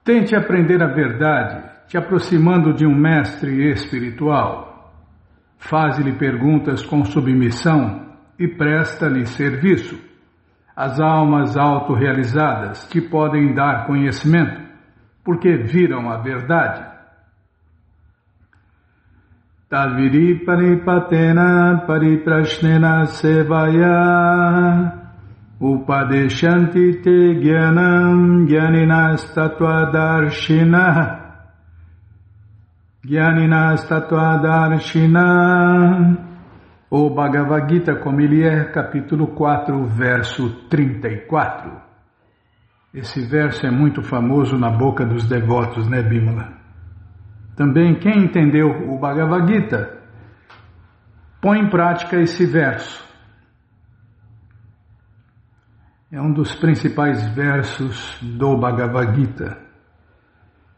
Tente aprender a verdade, te aproximando de um mestre espiritual. Faze-lhe perguntas com submissão e presta-lhe serviço. As almas autorrealizadas te podem dar conhecimento, porque viram a verdade. Taviri paripatena pariprashnena sevaya upadeshanti te gyanam gyaninas tattvadarshina O Bhagavad Gita como ele é, capítulo 4, verso 34. Esse verso é muito famoso na boca dos devotos, né, Bimala? Também quem entendeu o Bhagavad Gita, põe em prática esse verso. É um dos principais versos do Bhagavad Gita.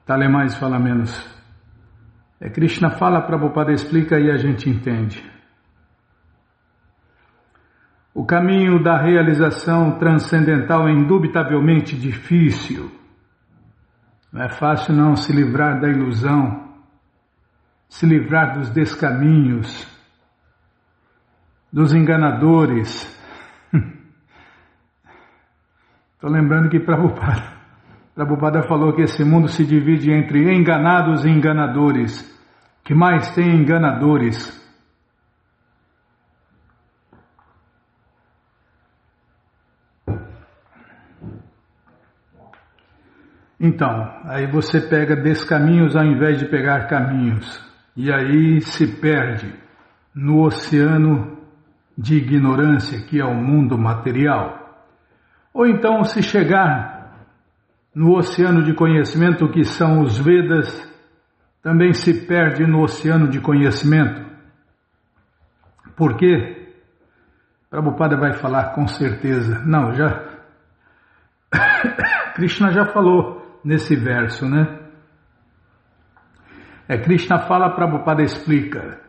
Fala mais, fala menos. Krishna fala, Prabhupada explica e a gente entende. O caminho da realização transcendental é indubitavelmente difícil. Não é fácil não se livrar da ilusão, se livrar dos descaminhos, dos enganadores. Estou lembrando que Prabhupada falou que esse mundo se divide entre enganados e enganadores. Que mais tem enganadores? Então, aí você pega descaminhos ao invés de pegar caminhos. E aí se perde no oceano de ignorância que é o mundo material. Ou então se chegar no oceano de conhecimento que são os Vedas, também se perde no oceano de conhecimento. Por quê? Prabhupada vai falar com certeza. Não, já... Krishna já falou nesse verso, né? Krishna fala, Prabhupada explica.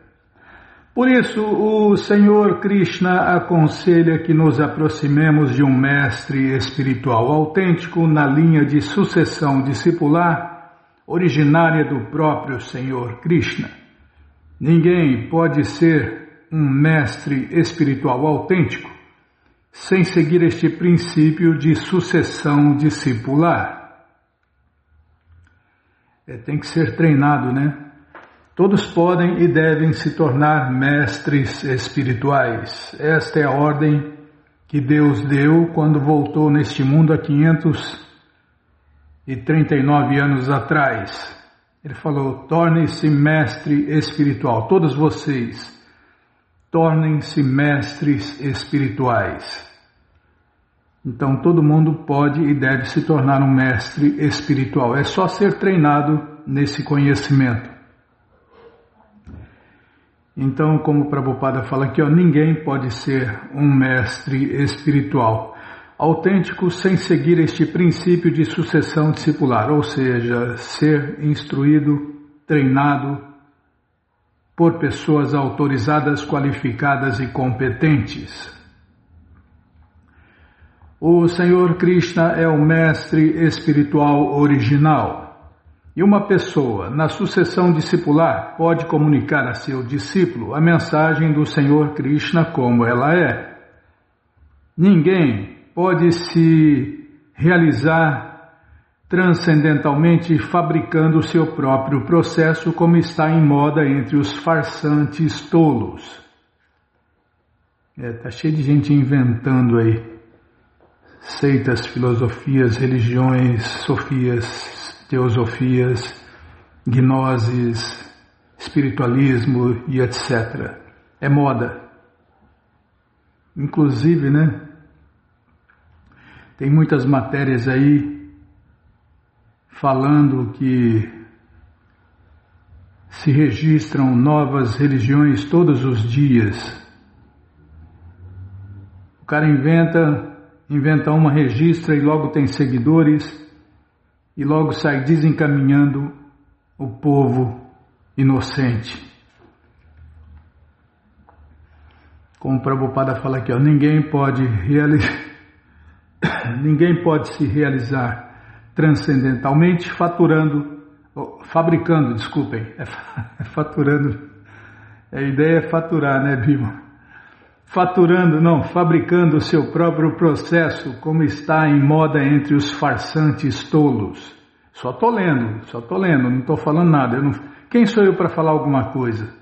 Por isso, o Senhor Krishna aconselha que nos aproximemos de um mestre espiritual autêntico na linha de sucessão discipular originária do próprio Senhor Krishna. Ninguém pode ser um mestre espiritual autêntico sem seguir este princípio de sucessão discipular. Tem que ser treinado, né? Todos podem e devem se tornar mestres espirituais. Esta é a ordem que Deus deu quando voltou neste mundo há 539 anos atrás. Ele falou, tornem-se mestre espiritual. Todos vocês, tornem-se mestres espirituais. Então todo mundo pode e deve se tornar um mestre espiritual. É só ser treinado nesse conhecimento. Então, como o Prabhupada fala aqui, ninguém pode ser um mestre espiritual autêntico sem seguir este princípio de sucessão discipular, ou seja, ser instruído, treinado por pessoas autorizadas, qualificadas e competentes. O Senhor Krishna é o mestre espiritual original. E uma pessoa, na sucessão discipular, pode comunicar a seu discípulo a mensagem do Senhor Krishna como ela é. Ninguém pode se realizar transcendentalmente fabricando o seu próprio processo, como está em moda entre os farsantes tolos. Tá cheio de gente inventando aí seitas, filosofias, religiões, sofias, teosofias, gnoses, espiritualismo e etc. É moda. Inclusive, né? Tem muitas matérias aí falando que se registram novas religiões todos os dias. O cara inventa uma, registra e logo tem seguidores e logo sai desencaminhando o povo inocente. Como o Prabhupada fala aqui, ninguém pode se realizar transcendentalmente, fabricando, desculpem, faturando, a ideia é faturar, né, Bima? Fabricando o seu próprio processo, como está em moda entre os farsantes tolos. Só estou lendo, não estou falando nada. Quem sou eu para falar alguma coisa?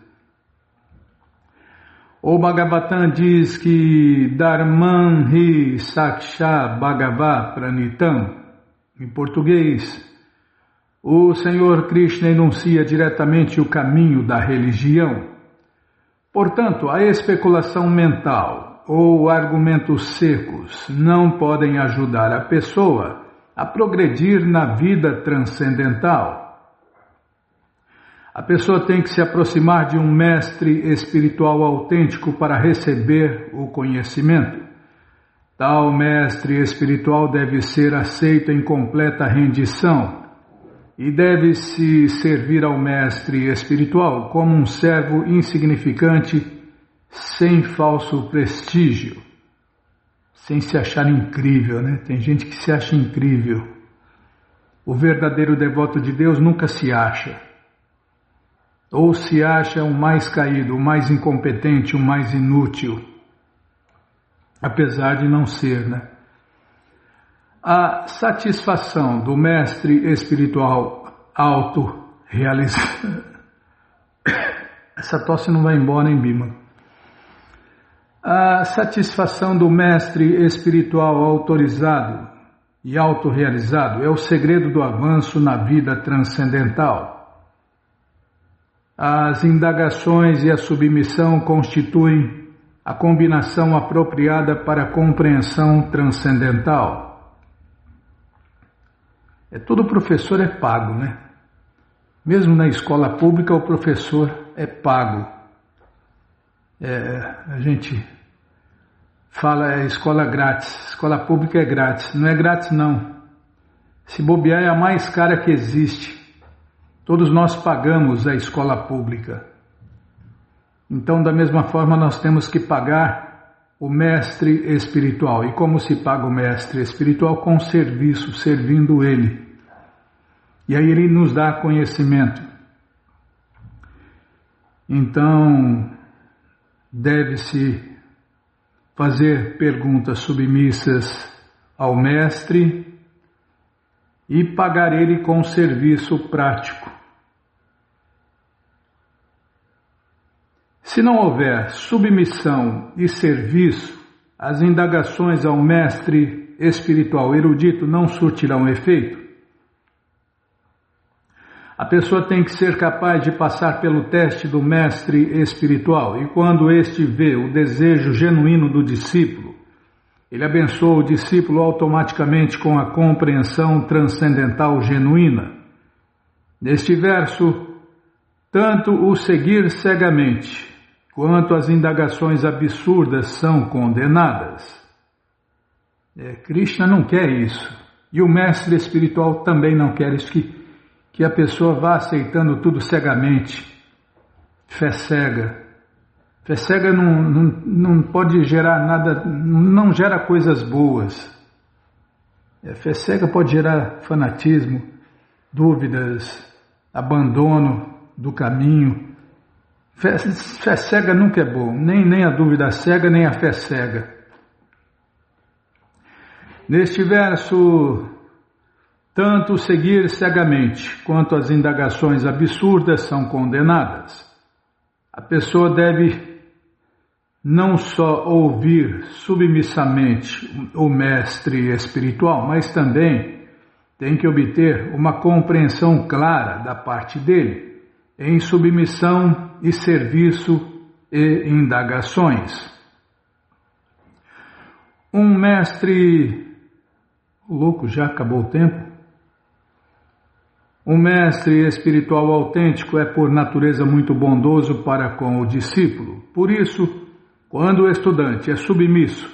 O Bhagavatam diz que Dharman hi Saksha Bhagava Pranitam. Em português, o Senhor Krishna enuncia diretamente o caminho da religião. Portanto, a especulação mental ou argumentos secos não podem ajudar a pessoa a progredir na vida transcendental. A pessoa tem que se aproximar de um mestre espiritual autêntico para receber o conhecimento. Tal mestre espiritual deve ser aceito em completa rendição e deve-se servir ao mestre espiritual como um servo insignificante, sem falso prestígio, sem se achar incrível, né? Tem gente que se acha incrível. O verdadeiro devoto de Deus nunca se acha. Ou se acha o mais caído, o mais incompetente, o mais inútil. Apesar de não ser, né? A satisfação do mestre espiritual autorrealizado. Essa tosse não vai embora, hein, Bima? A satisfação do mestre espiritual autorizado e autorrealizado é o segredo do avanço na vida transcendental. As indagações e a submissão constituem a combinação apropriada para a compreensão transcendental. Todo professor é pago, né? Mesmo na escola pública, o professor é pago. A gente fala escola grátis, escola pública é grátis. Não é grátis, não. Se bobear, é a mais cara que existe. Todos nós pagamos a escola pública. Então, da mesma forma, nós temos que pagar o mestre espiritual. E como se paga o mestre espiritual? Com serviço, servindo ele. E aí ele nos dá conhecimento. Então, deve-se fazer perguntas submissas ao mestre e pagar ele com serviço prático. Se não houver submissão e serviço, as indagações ao mestre espiritual erudito não surtirão efeito. A pessoa tem que ser capaz de passar pelo teste do mestre espiritual, e quando este vê o desejo genuíno do discípulo, ele abençoa o discípulo automaticamente com a compreensão transcendental genuína. Neste verso, tanto o seguir cegamente quanto as indagações absurdas são condenadas. Krishna não quer isso, e o mestre espiritual também não quer isso, que a pessoa vá aceitando tudo cegamente. Fé cega. Fé cega não pode gerar nada, não gera coisas boas. Fé cega pode gerar fanatismo, dúvidas, abandono do caminho. Fé cega nunca é bom, nem a dúvida cega, nem a fé cega. Neste verso, tanto seguir cegamente quanto as indagações absurdas são condenadas. A pessoa deve não só ouvir submissamente o mestre espiritual, mas também tem que obter uma compreensão clara da parte dele, em submissão e serviço e indagações. Um mestre... Louco, já acabou o tempo? Um mestre espiritual autêntico é por natureza muito bondoso para com o discípulo. Por isso, quando o estudante é submisso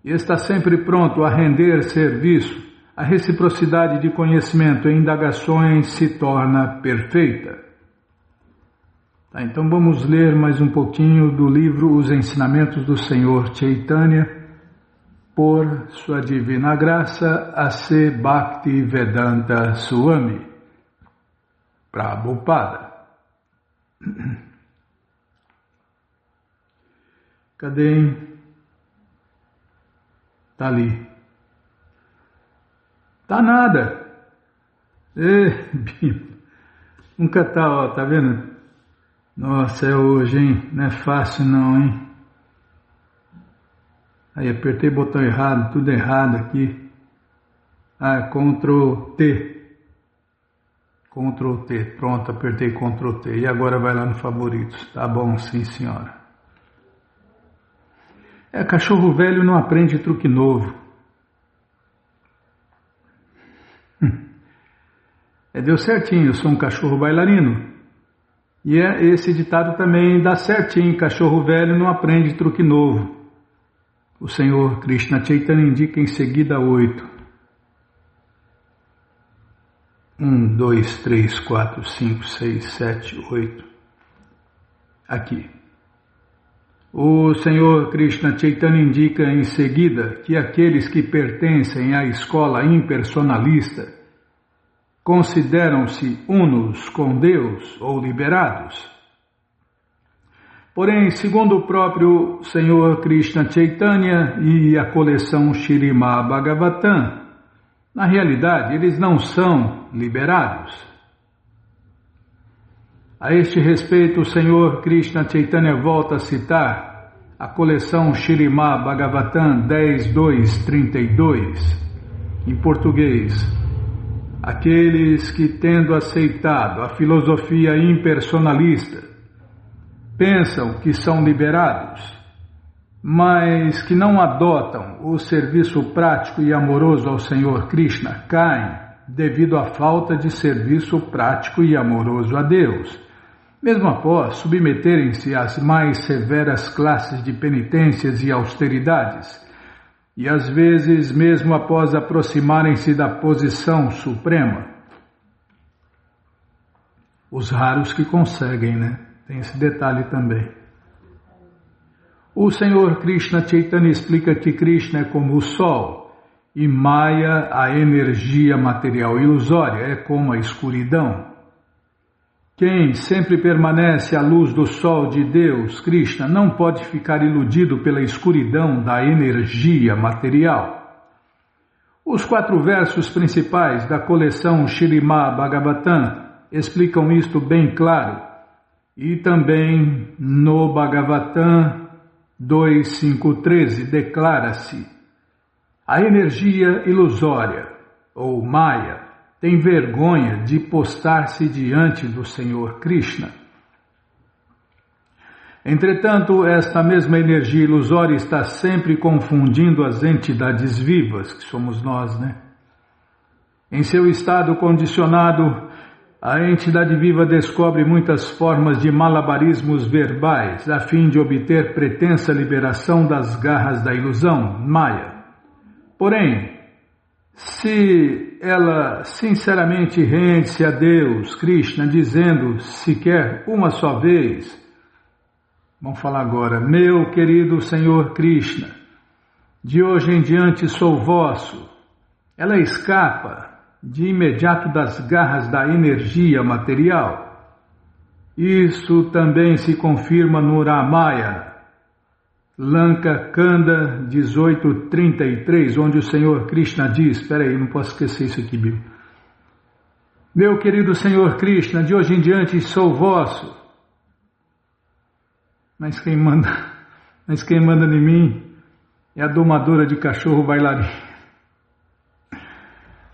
e está sempre pronto a render serviço, a reciprocidade de conhecimento e indagações se torna perfeita. Então vamos ler mais um pouquinho do livro Os Ensinamentos do Senhor Chaitanya, por sua divina graça, A.C. Bhaktivedanta Swami Prabhupada. Cadê? Tá ali. Tá nada. Nunca tá, ó, tá vendo? Nossa, é hoje, hein? Não é fácil não, hein? Aí apertei o botão errado, tudo errado aqui. Ctrl T. Ctrl T, pronto, apertei Ctrl T. E agora vai lá no favoritos. Tá bom, sim senhora. Cachorro velho não aprende truque novo. Deu certinho, eu sou um cachorro bailarino. E esse ditado também dá certinho, cachorro velho não aprende truque novo. O Senhor Krishna Chaitanya indica em seguida 8. 1, 2, 3, 4, 5, 6, 7, 8. Aqui. O Senhor Krishna Chaitanya indica em seguida que aqueles que pertencem à escola impersonalista consideram-se unos com Deus ou liberados. Porém, segundo o próprio Senhor Krishna Chaitanya e a coleção Śrīmad Bhagavatam, na realidade eles não são liberados. A este respeito, o Senhor Krishna Chaitanya volta a citar a coleção Śrīmad Bhagavatam 10.2.32, em português. Aqueles que, tendo aceitado a filosofia impersonalista, pensam que são liberados, mas que não adotam o serviço prático e amoroso ao Senhor Krishna, caem devido à falta de serviço prático e amoroso a Deus, mesmo após submeterem-se às mais severas classes de penitências e austeridades, e às vezes mesmo após aproximarem-se da posição suprema. Os raros que conseguem, né? Tem esse detalhe também. O Senhor Krishna Chaitanya explica que Krishna é como o Sol e Maya, a energia material ilusória, é como a escuridão. Quem sempre permanece à luz do Sol de Deus, Krishna, não pode ficar iludido pela escuridão da energia material. Os 4 versos principais da coleção Śrīmad Bhagavatam explicam isto bem claro. E também no Bhagavatam 2.5.13 declara-se: a energia ilusória, ou Maya, tem vergonha de postar-se diante do Senhor Krishna. Entretanto, esta mesma energia ilusória está sempre confundindo as entidades vivas, que somos nós, né? Em seu estado condicionado, a entidade viva descobre muitas formas de malabarismos verbais a fim de obter pretensa liberação das garras da ilusão, Maya. Porém, se ela sinceramente rende-se a Deus, Krishna, dizendo sequer uma só vez, vamos falar agora, meu querido Senhor Krishna, de hoje em diante sou vosso, ela escapa de imediato das garras da energia material. Isso também se confirma no Ramayana, Lanka Kanda 18.33, onde o Senhor Krishna diz, espera aí, não posso esquecer isso aqui, Bíblia. Meu querido Senhor Krishna, de hoje em diante sou vosso. Mas quem manda em mim é a domadora de cachorro bailarino.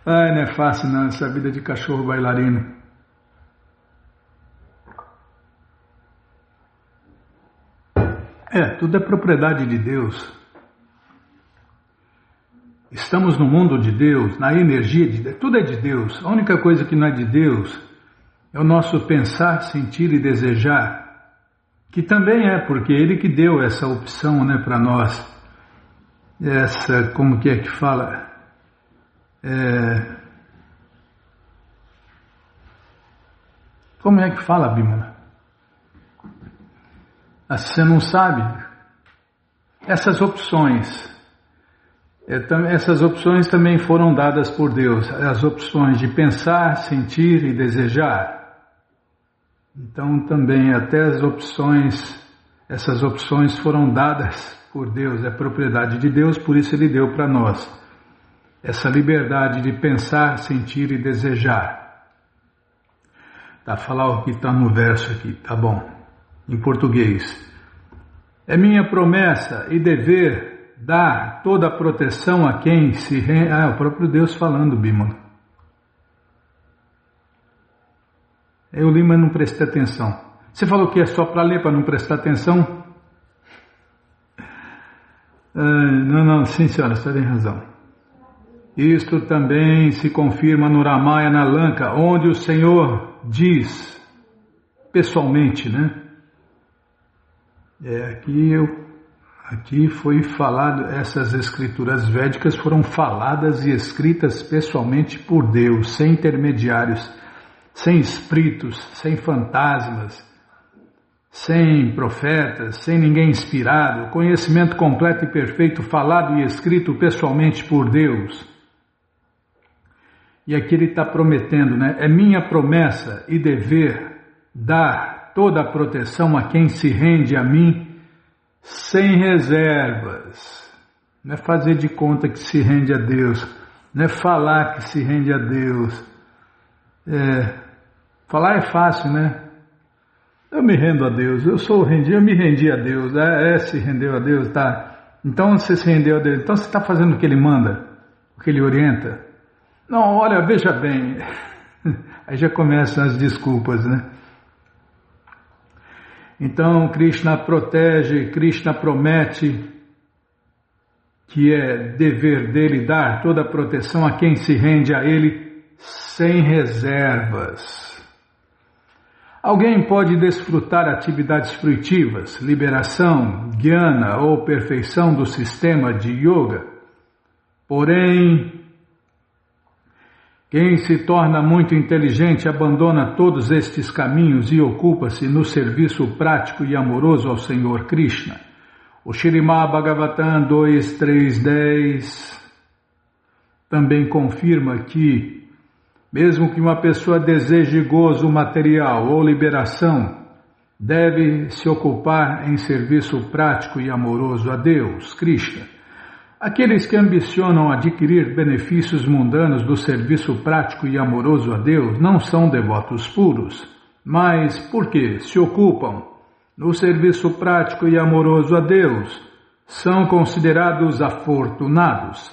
Não é fácil não, essa vida de cachorro bailarino. Tudo é propriedade de Deus. Estamos no mundo de Deus, na energia de Deus, tudo é de Deus. A única coisa que não é de Deus é o nosso pensar, sentir e desejar, que também porque é Ele que deu essa opção, né, para nós. Essa, como que é que fala? Como é que fala, Bímola? Se você não sabe, essas opções Essas opções também foram dadas por Deus, as opções de pensar, sentir e desejar. Então também até essas opções foram dadas por Deus, é propriedade de Deus, por isso Ele deu para nós essa liberdade de pensar, sentir e desejar. Tá, falar o que está no verso aqui, tá bom, em português. É minha promessa e dever dar toda a proteção a quem se rende. Ah, é o próprio Deus falando, Bímola. Eu li, mas não prestei atenção. Você falou que é só para ler, para não prestar atenção? Não, sim senhora, você tem razão. Isto também se confirma no Ramayana Lanka, onde o Senhor diz, pessoalmente, né? Aqui foi falado, essas escrituras védicas foram faladas e escritas pessoalmente por Deus, sem intermediários, sem espíritos, sem fantasmas, sem profetas, sem ninguém inspirado, conhecimento completo e perfeito falado e escrito pessoalmente por Deus. E aqui ele está prometendo, né? É minha promessa e dever dar toda a proteção a quem se rende a mim sem reservas. Não é fazer de conta que se rende a Deus, não é falar que se rende a Deus. Falar é fácil, né? Eu me rendo a Deus, eu me rendi a Deus, se rendeu a Deus, tá? Então você se rendeu a Deus, então você está fazendo o que Ele manda, o que Ele orienta? Não, olha, veja bem, aí já começam as desculpas, né? Então Krishna protege, Krishna promete que é dever dele dar toda a proteção a quem se rende a ele sem reservas. Alguém pode desfrutar atividades fruitivas, liberação, jnana ou perfeição do sistema de yoga. Porém, quem se torna muito inteligente abandona todos estes caminhos e ocupa-se no serviço prático e amoroso ao Senhor Krishna. O Śrīmad Bhagavatam 2.3.10 também confirma que, mesmo que uma pessoa deseje gozo material ou liberação, deve se ocupar em serviço prático e amoroso a Deus, Krishna. Aqueles que ambicionam adquirir benefícios mundanos do serviço prático e amoroso a Deus não são devotos puros, mas porque se ocupam no serviço prático e amoroso a Deus, são considerados afortunados.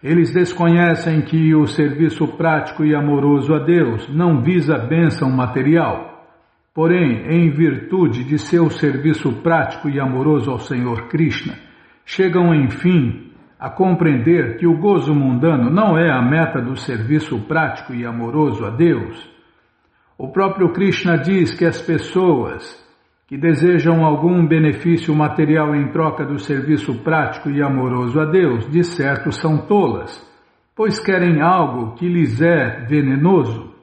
Eles desconhecem que o serviço prático e amoroso a Deus não visa bênção material. Porém, em virtude de seu serviço prático e amoroso ao Senhor Krishna, chegam, enfim, a compreender que o gozo mundano não é a meta do serviço prático e amoroso a Deus. O próprio Krishna diz que as pessoas que desejam algum benefício material em troca do serviço prático e amoroso a Deus, de certo são tolas, pois querem algo que lhes é venenoso.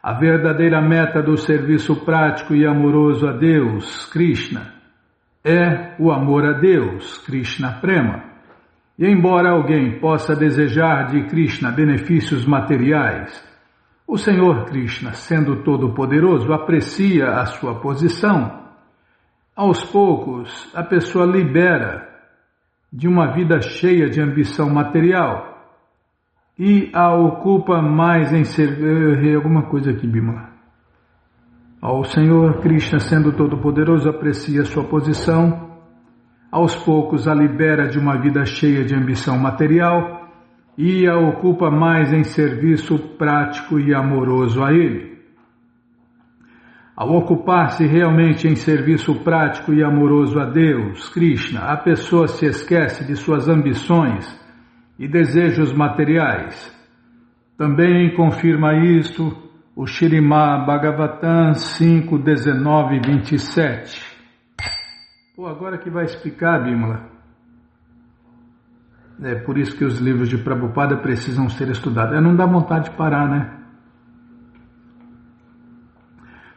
A verdadeira meta do serviço prático e amoroso a Deus, Krishna, é o amor a Deus, Krishna Prema. E embora alguém possa desejar de Krishna benefícios materiais, o Senhor Krishna, sendo todo-poderoso, aprecia a sua posição. Aos poucos, a pessoa libera de uma vida cheia de ambição material e a ocupa mais em servir. Eu errei alguma coisa aqui, Bimala. O Senhor Krishna, sendo todo-poderoso, aprecia sua posição, aos poucos a libera de uma vida cheia de ambição material e a ocupa mais em serviço prático e amoroso a Ele. Ao ocupar-se realmente em serviço prático e amoroso a Deus, Krishna, a pessoa se esquece de suas ambições e desejos materiais. Também confirma isto o Śrīmad Bhagavatam 5.19.27. Agora que vai explicar, Bimala. É por isso que os livros de Prabhupada precisam ser estudados. Não dá vontade de parar, né?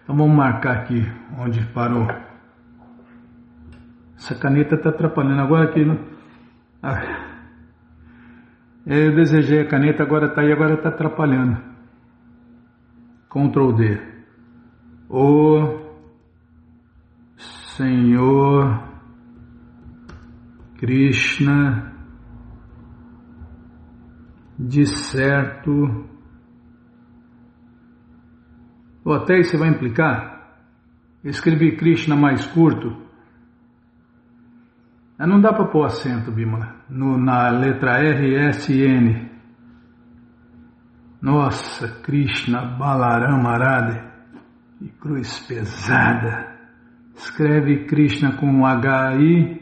Então vamos marcar aqui onde parou. Essa caneta está atrapalhando. Agora aqui. Eu desejei a caneta, agora está aí, agora está atrapalhando. Ctrl D. O Senhor Krishna, de certo. Ou até isso vai implicar. Eu escrevi Krishna mais curto. Não dá para pôr acento, Bimala, na letra RSN. Nossa, Krishna Balarama Arade. Que cruz pesada. Escreve Krishna com HI,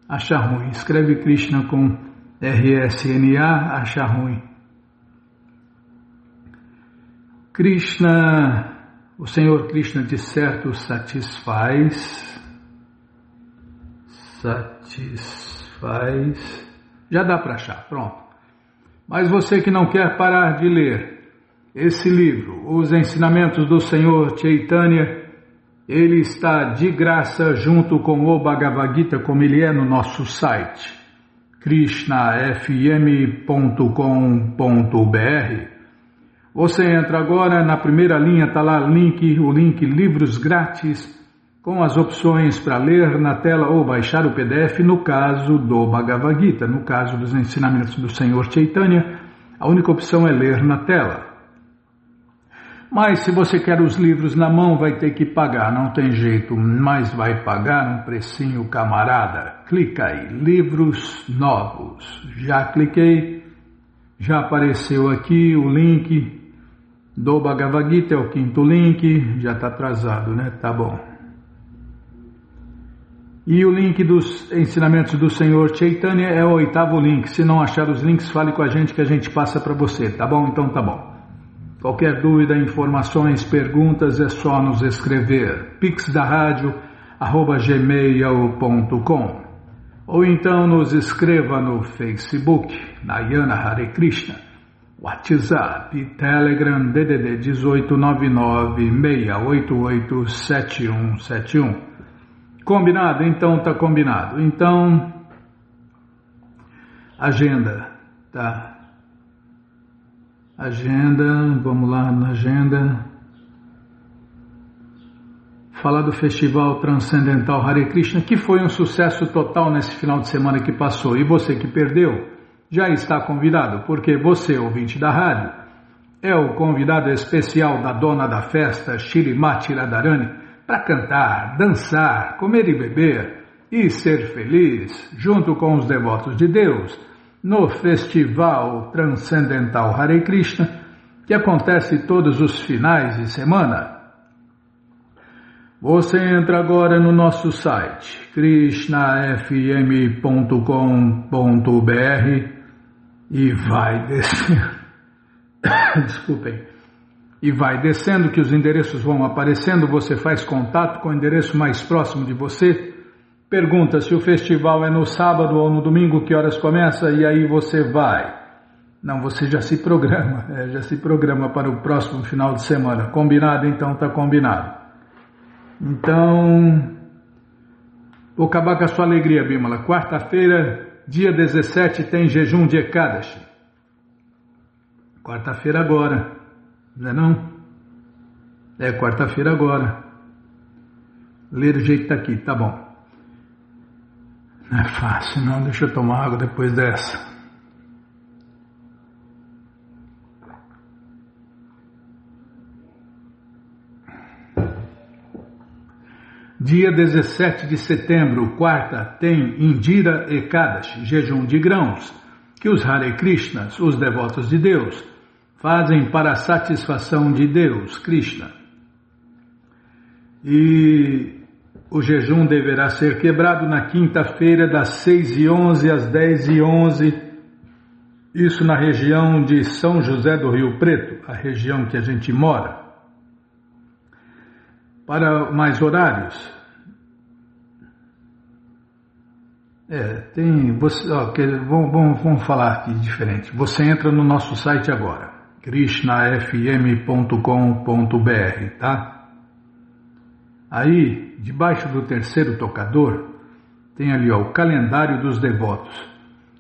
acha ruim. Escreve Krishna com RSNA, acha ruim. Krishna, o Senhor Krishna de certo satisfaz. Já dá para achar, pronto. Mas você que não quer parar de ler esse livro, Os Ensinamentos do Senhor Chaitanya, ele está de graça junto com o Bhagavad Gita, como ele é no nosso site, krishnafm.com.br. Você entra agora, na primeira linha está lá o link Livros Grátis, com as opções para ler na tela ou baixar o PDF, no caso do Bhagavad Gita. No caso dos ensinamentos do Senhor Chaitanya, a única opção é ler na tela. Mas se você quer os livros na mão, vai ter que pagar, não tem jeito, mas vai pagar um precinho camarada. Clica aí, livros novos. Já cliquei, já apareceu aqui o link do Bhagavad Gita, é o 5º link, já está atrasado, né? Tá bom. E o link dos ensinamentos do Senhor Chaitanya é o 8º link. Se não achar os links, fale com a gente passa para você, tá bom? Então tá bom. Qualquer dúvida, informações, perguntas, é só nos escrever. pixdaradio@gmail.com ou então nos escreva no Facebook, Nayana Hare Krishna, WhatsApp, Telegram, DDD 1899-688-7171. Combinado? Então tá combinado. Então, agenda, tá? Agenda, vamos lá na agenda. Falar do Festival Transcendental Hare Krishna, que foi um sucesso total nesse final de semana que passou. E você que perdeu, já está convidado, porque você, ouvinte da rádio, é o convidado especial da dona da festa, Shrimati Radharani, para cantar, dançar, comer e beber e ser feliz, junto com os devotos de Deus, no Festival Transcendental Hare Krishna, que acontece todos os finais de semana. Você entra agora no nosso site, krishnafm.com.br, e vai descendo. Desculpem. E vai descendo, que os endereços vão aparecendo, você faz contato com o endereço mais próximo de você, pergunta se o festival é no sábado ou no domingo, que horas começa, e aí você vai. Não, você já se programa para o próximo final de semana. Combinado? Então está combinado. Então, vou acabar com a sua alegria, Bimala. Quarta-feira, dia 17, tem jejum de Ekadashi. Quarta-feira agora. Não é não? É quarta-feira agora. Lê do jeito que está aqui, tá bom. Não é fácil não, deixa eu tomar água depois dessa. Dia 17 de setembro, quarta, tem Indira Ekadashi, jejum de grãos, que os Hare Krishnas, os devotos de Deus, fazem para a satisfação de Deus, Krishna. E o jejum deverá ser quebrado na quinta-feira, das 6h11 às 10h11, isso na região de São José do Rio Preto, a região que a gente mora. Para mais horários, vamos falar aqui diferente. Você entra no nosso site agora, krishnafm.com.br, tá? Aí, debaixo do terceiro tocador, tem ali ó, o calendário dos devotos.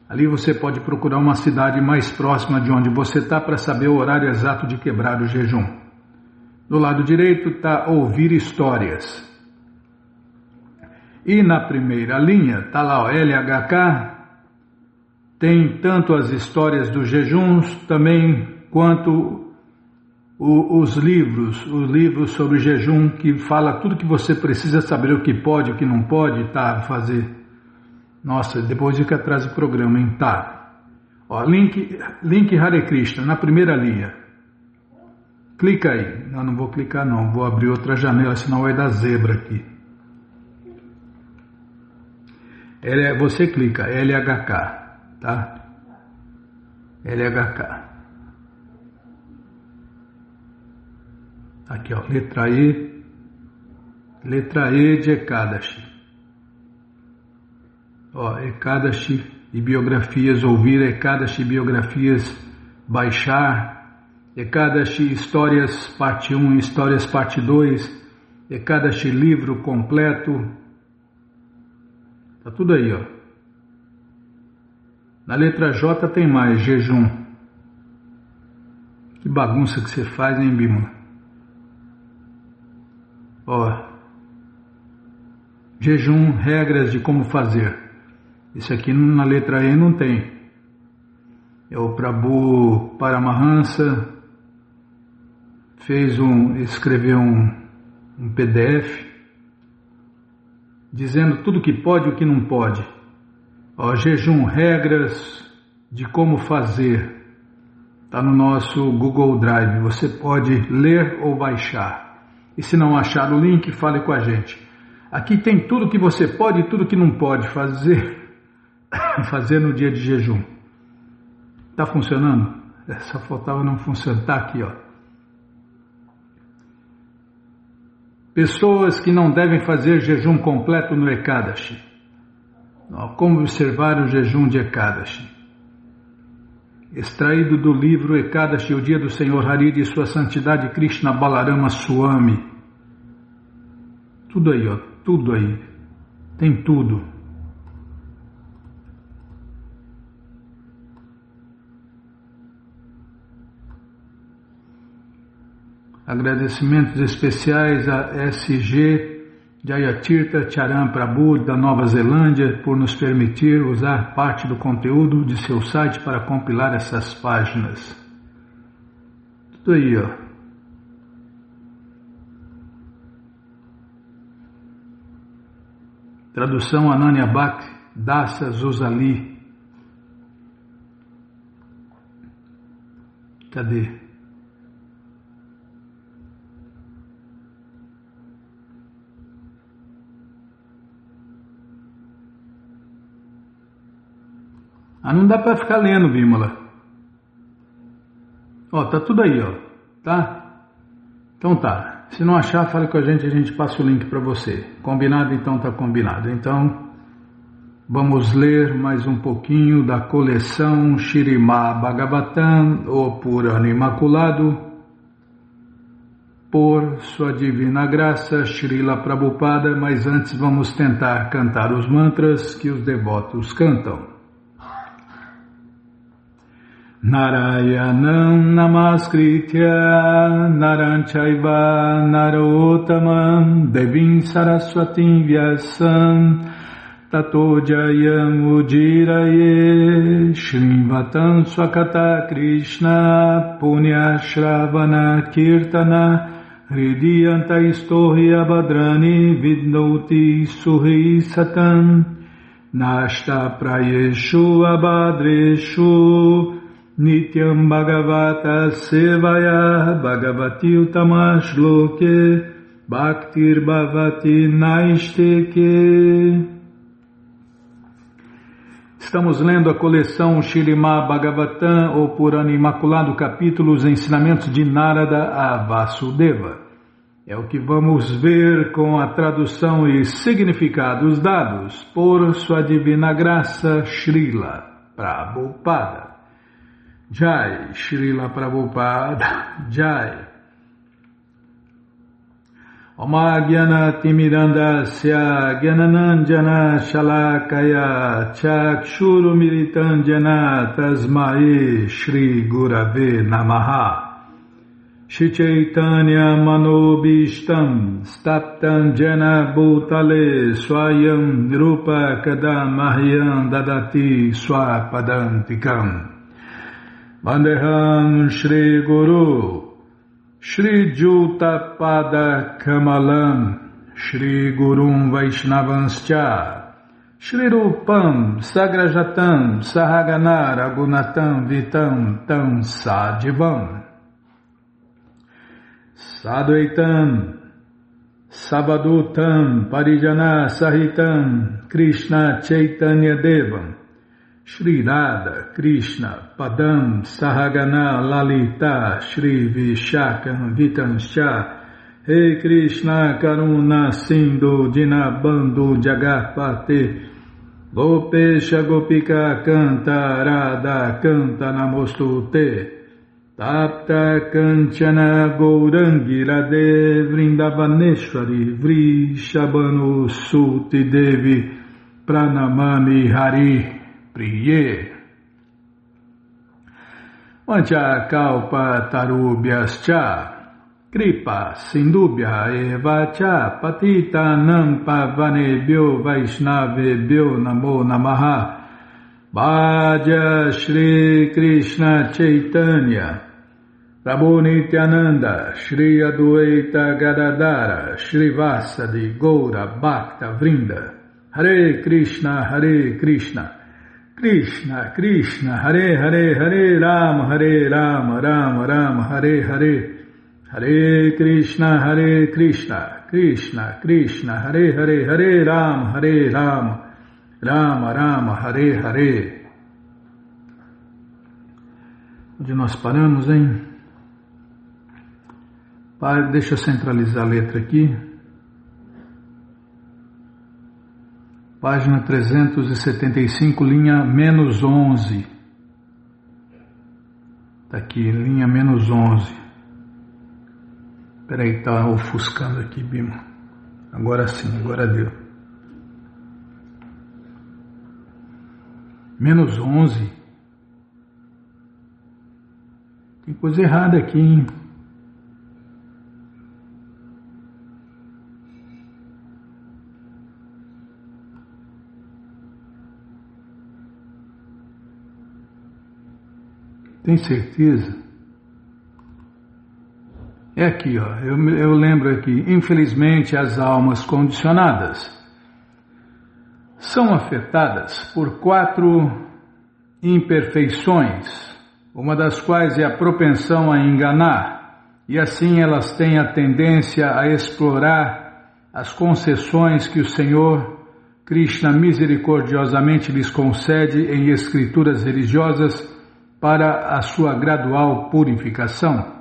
Ali você pode procurar uma cidade mais próxima de onde você está para saber o horário exato de quebrar o jejum. Do lado direito está ouvir histórias. E na primeira linha está lá o LHK, tem tanto as histórias dos jejuns também quanto os livros sobre jejum, que fala tudo que você precisa saber, o que pode, o que não pode, tá, fazer. Nossa, depois fica atrás do programa, hein? Tá. Ó, link Hare Krishna, na primeira linha. Clica aí. Não vou clicar não, vou abrir outra janela, senão vai dar zebra aqui. Você clica, LHK, tá? LHK. Aqui ó, letra E de Ekadashi. Ó, Ekadashi e biografias, ouvir Ekadashi biografias, baixar, Ekadashi histórias parte 1, histórias parte 2, Ekadashi livro completo, tá tudo aí ó. Na letra J tem mais, jejum. Que bagunça que você faz, hein, Bímola? Ó, jejum, regras de como fazer. Isso aqui na letra E não tem. É o Prabhu Paramahansa escreveu um PDF dizendo tudo que pode e o que não pode. Ó, jejum, regras de como fazer. Está no nosso Google Drive. Você pode ler ou baixar. E se não achar o link, fale com a gente. Aqui tem tudo que você pode e tudo que não pode fazer no dia de jejum. Está funcionando? Só faltava não funcionar. Está aqui, ó. Pessoas que não devem fazer jejum completo no Ekadashi. Como observar o jejum de Ekadashi. Extraído do livro Ekadashi, o dia do Senhor Hari de Sua Santidade Krishna Balarama Swami. Tudo aí, ó, tudo aí. Tem tudo. Agradecimentos especiais a SG Jayatirtha Charan Prabhu da Nova Zelândia por nos permitir usar parte do conteúdo de seu site para compilar essas páginas. Tudo aí, ó. Tradução Ananya Bhakti Dasa Zuzali. Cadê? Não dá para ficar lendo, Bímola. Ó, tá tudo aí, ó. Tá? Então tá. Se não achar, fale com a gente passa o link para você. Combinado? Então tá combinado. Então, vamos ler mais um pouquinho da coleção Śrīmad Bhagavatam, o Purana Imaculado, por sua divina graça, Srila Prabhupada, mas antes vamos tentar cantar os mantras que os devotos cantam. Narayanam namaskritya naranchaiva narotamam devim saraswatim vyasam tato jayam ujiraye shrivatam swakata krishna punyashravana kirtana hridiyanta istohi abhadrani vidnoti suhi satam nashta prayeshu abhadreshu Nityam Bhagavata Sevaya Bhagavati Utamashloke Bhaktir Bhavati Naisteke. Estamos lendo a coleção Śrīmad Bhagavatam, o Purana Imaculado, capítulos Ensinamentos de Narada a Vasudeva. É o que vamos ver com a tradução e significados dados por sua divina graça Srila Prabhupada. Jai, Srila Prabhupada, Jai. Omagyanatimirandasya Gyananandjana Shalakaya Chakshurumilitandjana Tasmae Shri Gurave Namaha Shri Chaitanya Manobishtam Staptam Jana Bhutale Swayam Rupa Kadamahyam Dadati Swapadantikam Vandeham Shri Guru Shri Juta Pada Kamalam Shri Gurum Vaishnavanscha Shri Rupam Sagrajatam Sahagana Ragunatam Vitam Tam Sadivam Sadvaitam Sabadutam Parijana Sahitam Krishna Chaitanya Devam Shri Radha Krishna Padam Sahagana Lalita Shri Vishakam Vitanscha He Krishna Karuna Sindhu Dinabandhu Jagapate Gopesha Gopika Canta Radha Canta Namostute Tapta Kanchana Gourangi Radhe Vrindavaneshwari Vrishabhanu Suti Devi Pranamami Hari Priye Vancha Kalpa Tarubhyascha Kripa Sindubhya Eva Cha Patita Nampa Vanebhyo Vaishnavebhyo Namo Namaha Bhaja Shri Krishna Chaitanya Prabhu Nityananda Shri Adwaita Gadadara Shri Vasadi Goura Bhakta Vrinda Hare Krishna Krishna Krishna Hare Hare Hare Rama Rama Rama Hare Hare Hare Krishna Krishna Krishna Hare Hare Hare Rama Rama Rama Hare Hare. Onde nós paramos, hein? Deixa eu centralizar a letra aqui. Página 375, linha -11. Está aqui, linha -11. Espera aí, está ofuscando aqui, Bima. Agora sim, agora deu. -11. Tem coisa errada aqui, hein? Tem certeza? É aqui, ó. Eu lembro aqui. Infelizmente, as almas condicionadas são afetadas por 4 imperfeições, uma das quais é a propensão a enganar, e assim elas têm a tendência a explorar as concessões que o Senhor Krishna misericordiosamente lhes concede em escrituras religiosas para a sua gradual purificação.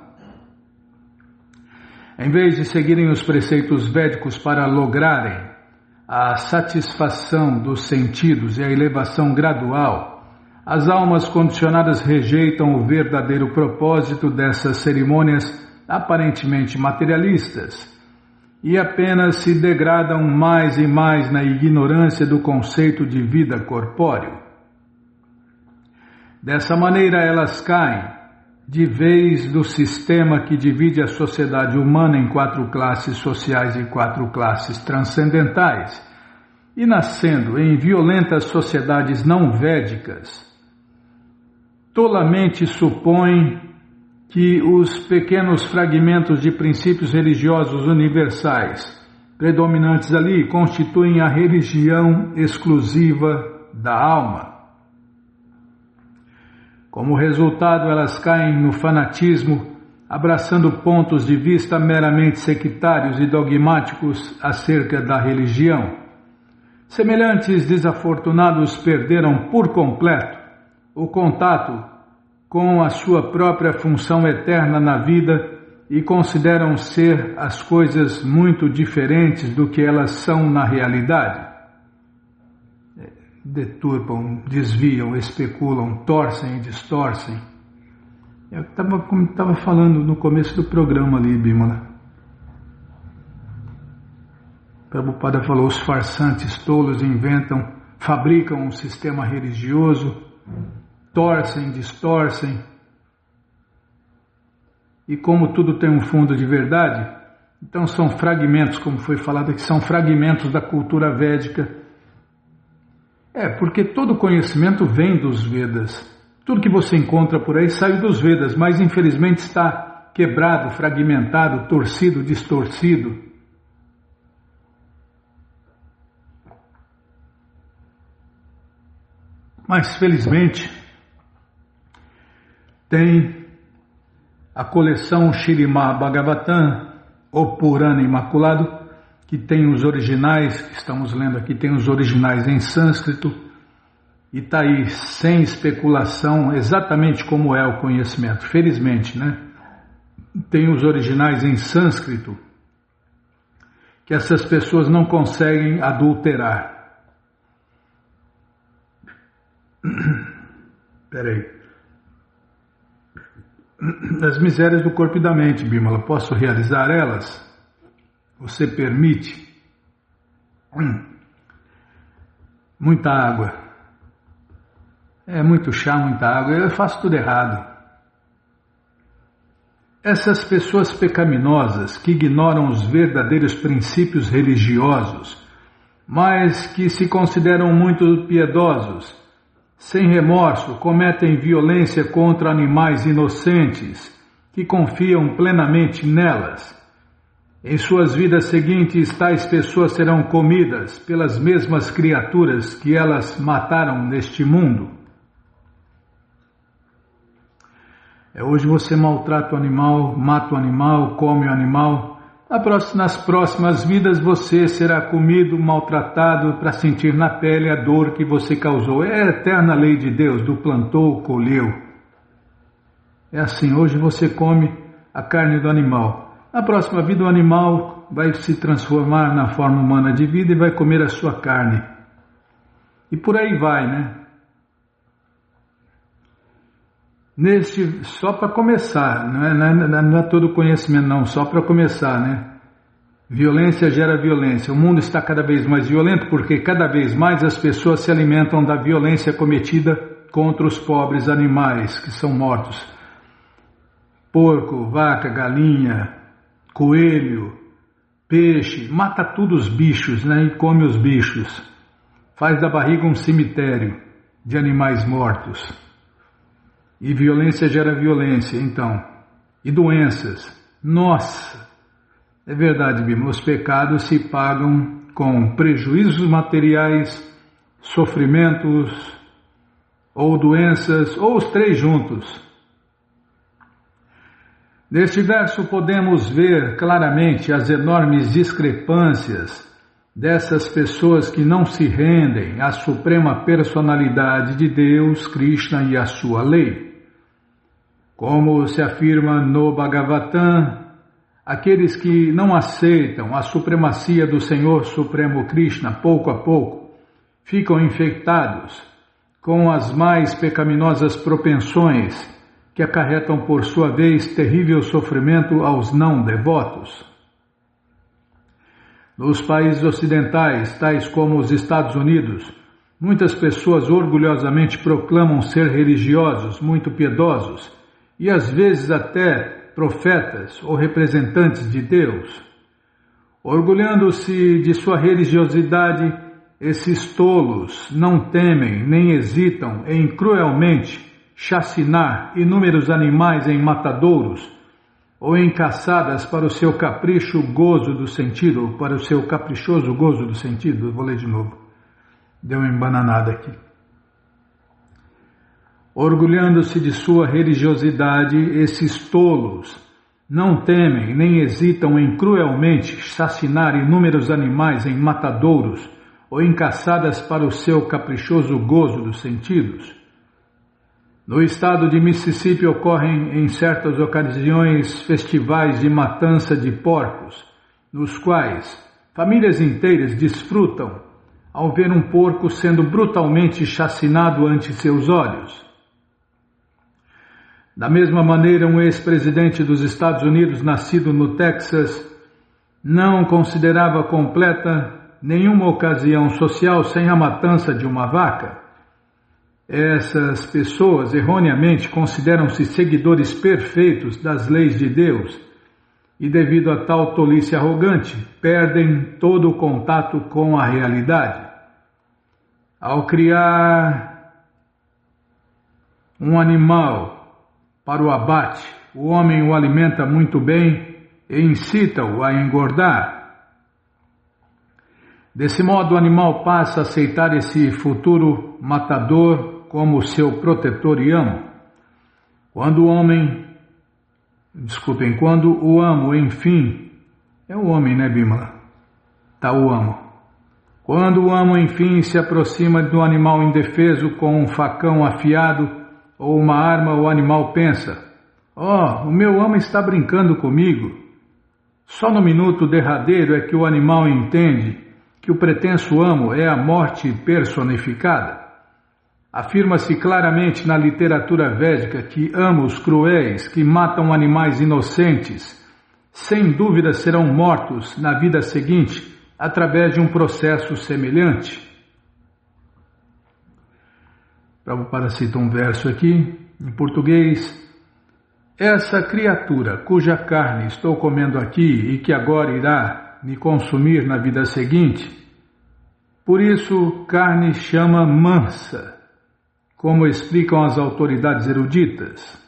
Em vez de seguirem os preceitos védicos para lograrem a satisfação dos sentidos e a elevação gradual, as almas condicionadas rejeitam o verdadeiro propósito dessas cerimônias aparentemente materialistas e apenas se degradam mais e mais na ignorância do conceito de vida corpóreo. Dessa maneira, elas caem de vez do sistema que divide a sociedade humana em 4 classes sociais e 4 classes transcendentais, e nascendo em violentas sociedades não védicas, tolamente supõem que os pequenos fragmentos de princípios religiosos universais predominantes ali constituem a religião exclusiva da alma. Como resultado, elas caem no fanatismo, abraçando pontos de vista meramente sectários e dogmáticos acerca da religião. Semelhantes desafortunados perderam por completo o contato com a sua própria função eterna na vida e consideram ser as coisas muito diferentes do que elas são na realidade. Deturpam, desviam, especulam, torcem e distorcem. Como estava falando no começo do programa ali, Bímola. Prabhupada falou, os farsantes tolos inventam, fabricam um sistema religioso, torcem, distorcem, e como tudo tem um fundo de verdade, então são fragmentos, como foi falado aqui, são fragmentos da cultura védica. Porque todo conhecimento vem dos Vedas. Tudo que você encontra por aí sai dos Vedas, mas infelizmente está quebrado, fragmentado, torcido, distorcido. Mas felizmente tem a coleção Śrīmad Bhagavatam, o Purana Imaculado, que tem os originais, que estamos lendo aqui, tem os originais em sânscrito, e está aí sem especulação, exatamente como é o conhecimento, felizmente, né? Tem os originais em sânscrito, que essas pessoas não conseguem adulterar. Peraí. As misérias do corpo e da mente, Bimala, posso realizar elas? Você permite? Muita água. Muito chá, muita água. Eu faço tudo errado. Essas pessoas pecaminosas que ignoram os verdadeiros princípios religiosos, mas que se consideram muito piedosos, sem remorso, cometem violência contra animais inocentes que confiam plenamente nelas. Em suas vidas seguintes, tais pessoas serão comidas pelas mesmas criaturas que elas mataram neste mundo. Hoje você maltrata o animal, mata o animal, come o animal. Nas próximas vidas você será comido, maltratado para sentir na pele a dor que você causou. É a eterna lei de Deus, do plantou, colheu. É assim, hoje você come a carne do animal. Na próxima vida o animal vai se transformar na forma humana de vida e vai comer a sua carne. E por aí vai, né? Só para começar, não é todo conhecimento não, só para começar, né? Violência gera violência. O mundo está cada vez mais violento porque cada vez mais as pessoas se alimentam da violência cometida contra os pobres animais que são mortos. Porco, vaca, galinha, coelho, peixe, mata tudo os bichos, né? E come os bichos. Faz da barriga um cemitério de animais mortos. E violência gera violência, então. E doenças. Nossa! É verdade, Bima. Os pecados se pagam com prejuízos materiais, sofrimentos, ou doenças, ou os três juntos. Neste verso podemos ver claramente as enormes discrepâncias dessas pessoas que não se rendem à suprema personalidade de Deus, Krishna e a sua lei. Como se afirma no Bhagavatam, aqueles que não aceitam a supremacia do Senhor Supremo Krishna, pouco a pouco, ficam infectados com as mais pecaminosas propensões que acarretam por sua vez terrível sofrimento aos não devotos. Nos países ocidentais, tais como os Estados Unidos, muitas pessoas orgulhosamente proclamam ser religiosos, muito piedosos, e às vezes até profetas ou representantes de Deus. Orgulhando-se de sua religiosidade, esses tolos não temem nem hesitam em cruelmente chacinar inúmeros animais em matadouros ou em caçadas para o seu capricho gozo do sentido, para o seu caprichoso gozo do sentido. Vou ler de novo. Deu uma embananada aqui. Orgulhando-se de sua religiosidade, esses tolos não temem nem hesitam em cruelmente chacinar inúmeros animais em matadouros ou em caçadas para o seu caprichoso gozo dos sentidos. No estado de Mississippi ocorrem em certas ocasiões festivais de matança de porcos, nos quais famílias inteiras desfrutam ao ver um porco sendo brutalmente chacinado ante seus olhos. Da mesma maneira, um ex-presidente dos Estados Unidos, nascido no Texas, não considerava completa nenhuma ocasião social sem a matança de uma vaca. Essas pessoas erroneamente consideram-se seguidores perfeitos das leis de Deus e, devido a tal tolice arrogante, perdem todo o contato com a realidade. Ao criar um animal para o abate, o homem o alimenta muito bem e incita-o a engordar. Desse modo, o animal passa a aceitar esse futuro matador como seu protetor e amo. Quando o amo, enfim, é o homem, né, Bimala? Tá, o amo. Quando o amo, enfim, se aproxima do animal indefeso com um facão afiado ou uma arma, o animal pensa: o meu amo está brincando comigo. Só no minuto derradeiro é que o animal entende que o pretenso amo é a morte personificada. Afirma-se claramente na literatura védica que amos cruéis que matam animais inocentes, sem dúvida serão mortos na vida seguinte através de um processo semelhante. Prabhupada cita um verso aqui, em português: essa criatura cuja carne estou comendo aqui e que agora irá me consumir na vida seguinte, por isso carne chama mansa, como explicam as autoridades eruditas.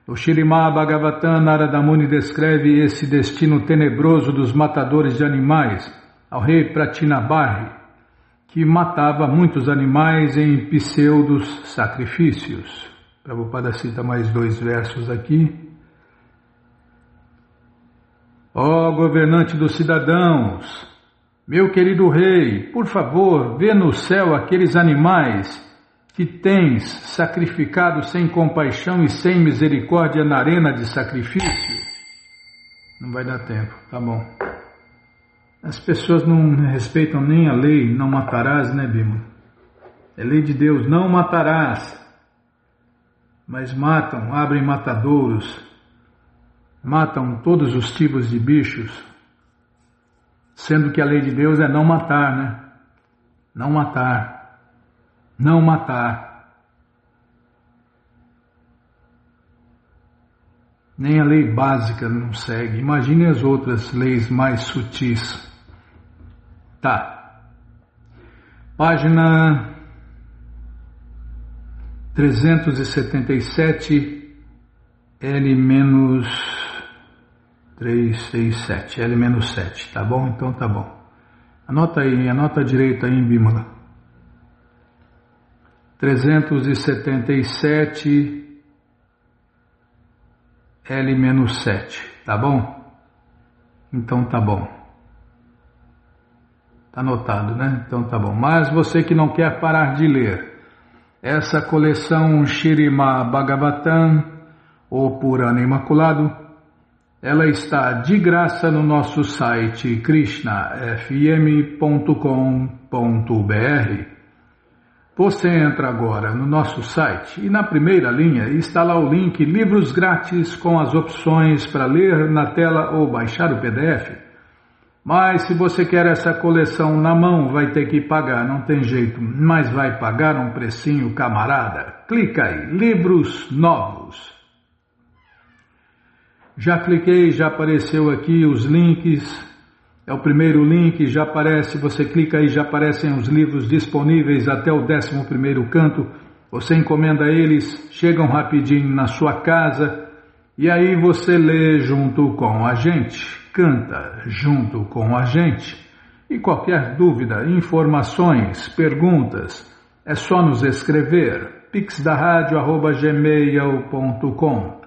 No Śrīmad Bhagavatam, Narada Muni descreve esse destino tenebroso dos matadores de animais ao rei Pratinabarri, que matava muitos animais em pseudos sacrifícios. Prabhupada cita mais 2 versos aqui. Ó governante dos cidadãos, meu querido rei, por favor, vê no céu aqueles animais que tens sacrificado sem compaixão e sem misericórdia na arena de sacrifício. Não vai dar tempo, tá bom. As pessoas não respeitam nem a lei, não matarás, né, Bima? É lei de Deus, não matarás. Mas matam, abrem matadouros, matam todos os tipos de bichos, sendo que a lei de Deus é não matar, né? Não matar. Não matar. Nem a lei básica não segue. Imagine as outras leis mais sutis. Tá. Página 377, L-367, L-7, tá bom? Então tá bom. Anota aí, anota direito aí em Bimala. 377, L-7, tá bom? Então tá bom. Tá anotado, né? Então tá bom. Mas você que não quer parar de ler essa coleção Śrīmad Bhagavatam, ou Purana Imaculado, ela está de graça no nosso site krishnafm.com.br. Você entra agora no nosso site e na primeira linha está lá o link Livros Grátis com as opções para ler na tela ou baixar o PDF. Mas se você quer essa coleção na mão, vai ter que pagar, não tem jeito, mas vai pagar um precinho, camarada. Clica aí, Livros Novos. Já cliquei, já apareceu aqui os links, é o primeiro link, já aparece, você clica aí, já aparecem os livros disponíveis até o 11º canto, você encomenda eles, chegam rapidinho na sua casa, e aí você lê junto com a gente, canta junto com a gente. E qualquer dúvida, informações, perguntas, é só nos escrever, pixdaradio@gmail.com,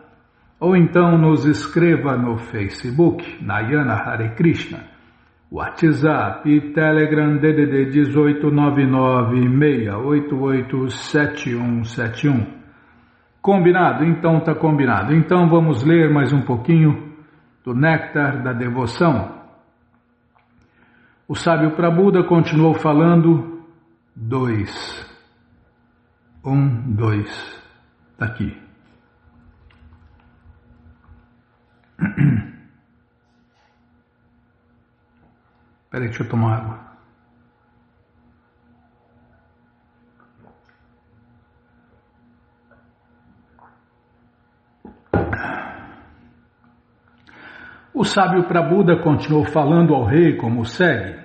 ou então nos escreva no Facebook, Nayana Hare Krishna, WhatsApp e Telegram DDD 18996887171. Combinado? Então tá combinado. Então vamos ler mais um pouquinho do Néctar da Devoção. O sábio Prabhupada continuou falando. 2. 2. Está aqui. Espera aí, deixa eu tomar água. O sábio Prabhupada continuou falando ao rei como segue.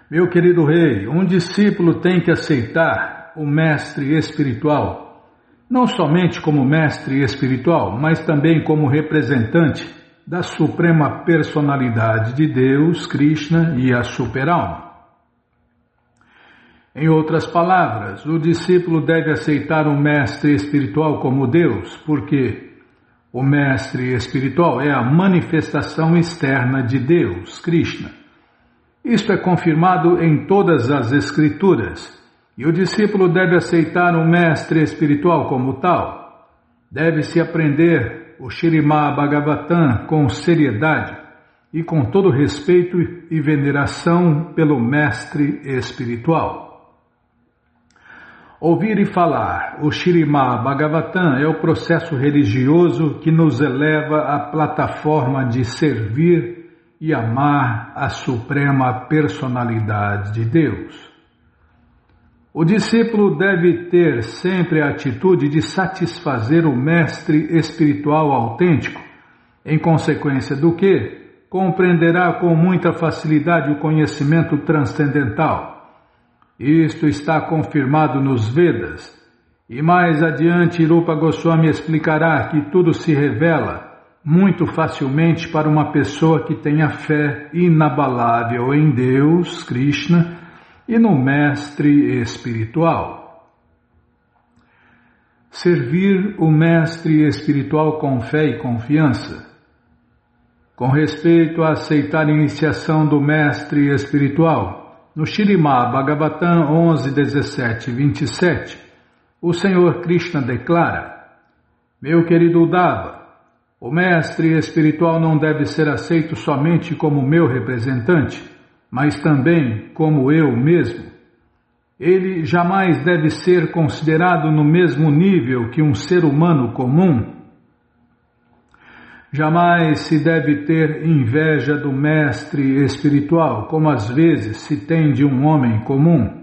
Meu querido rei, um discípulo tem que aceitar o mestre espiritual, não somente como mestre espiritual, mas também como representante da suprema personalidade de Deus, Krishna e a superalma. Em outras palavras, o discípulo deve aceitar o mestre espiritual como Deus, porque o mestre espiritual é a manifestação externa de Deus, Krishna. Isto é confirmado em todas as escrituras, e o discípulo deve aceitar o mestre espiritual como tal. Deve-se aprender o Śrīmad Bhagavatam com seriedade e com todo respeito e veneração pelo mestre espiritual. Ouvir e falar o Śrīmad Bhagavatam é o processo religioso que nos eleva à plataforma de servir e amar a suprema personalidade de Deus. O discípulo deve ter sempre a atitude de satisfazer o mestre espiritual autêntico, em consequência do que compreenderá com muita facilidade o conhecimento transcendental. Isto está confirmado nos Vedas, e mais adiante Rupa Goswami explicará que tudo se revela muito facilmente para uma pessoa que tenha fé inabalável em Deus, Krishna, e no mestre espiritual. Servir o mestre espiritual com fé e confiança. Com respeito a aceitar a iniciação do mestre espiritual, no Śrīmad Bhagavatam 11, 17 e 27, o Senhor Krishna declara: Meu querido Uddhava, o mestre espiritual não deve ser aceito somente como meu representante, mas também como eu mesmo. Ele jamais deve ser considerado no mesmo nível que um ser humano comum. Jamais se deve ter inveja do mestre espiritual, como às vezes se tem de um homem comum.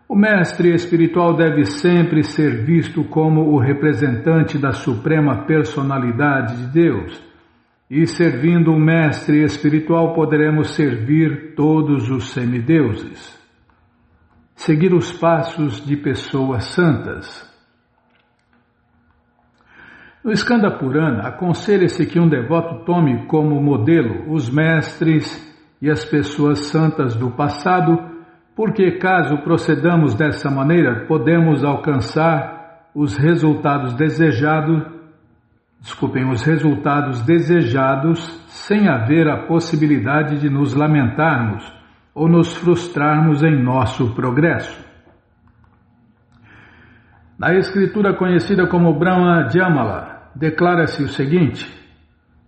O mestre espiritual deve sempre ser visto como o representante da suprema personalidade de Deus. E servindo o mestre espiritual poderemos servir todos os semideuses. Seguir os passos de pessoas santas. No Skanda Purana, aconselha-se que um devoto tome como modelo os mestres e as pessoas santas do passado, porque caso procedamos dessa maneira, podemos alcançar os resultados desejados sem haver a possibilidade de nos lamentarmos ou nos frustrarmos em nosso progresso. Na escritura conhecida como Brahma Dhyamala, declara-se o seguinte: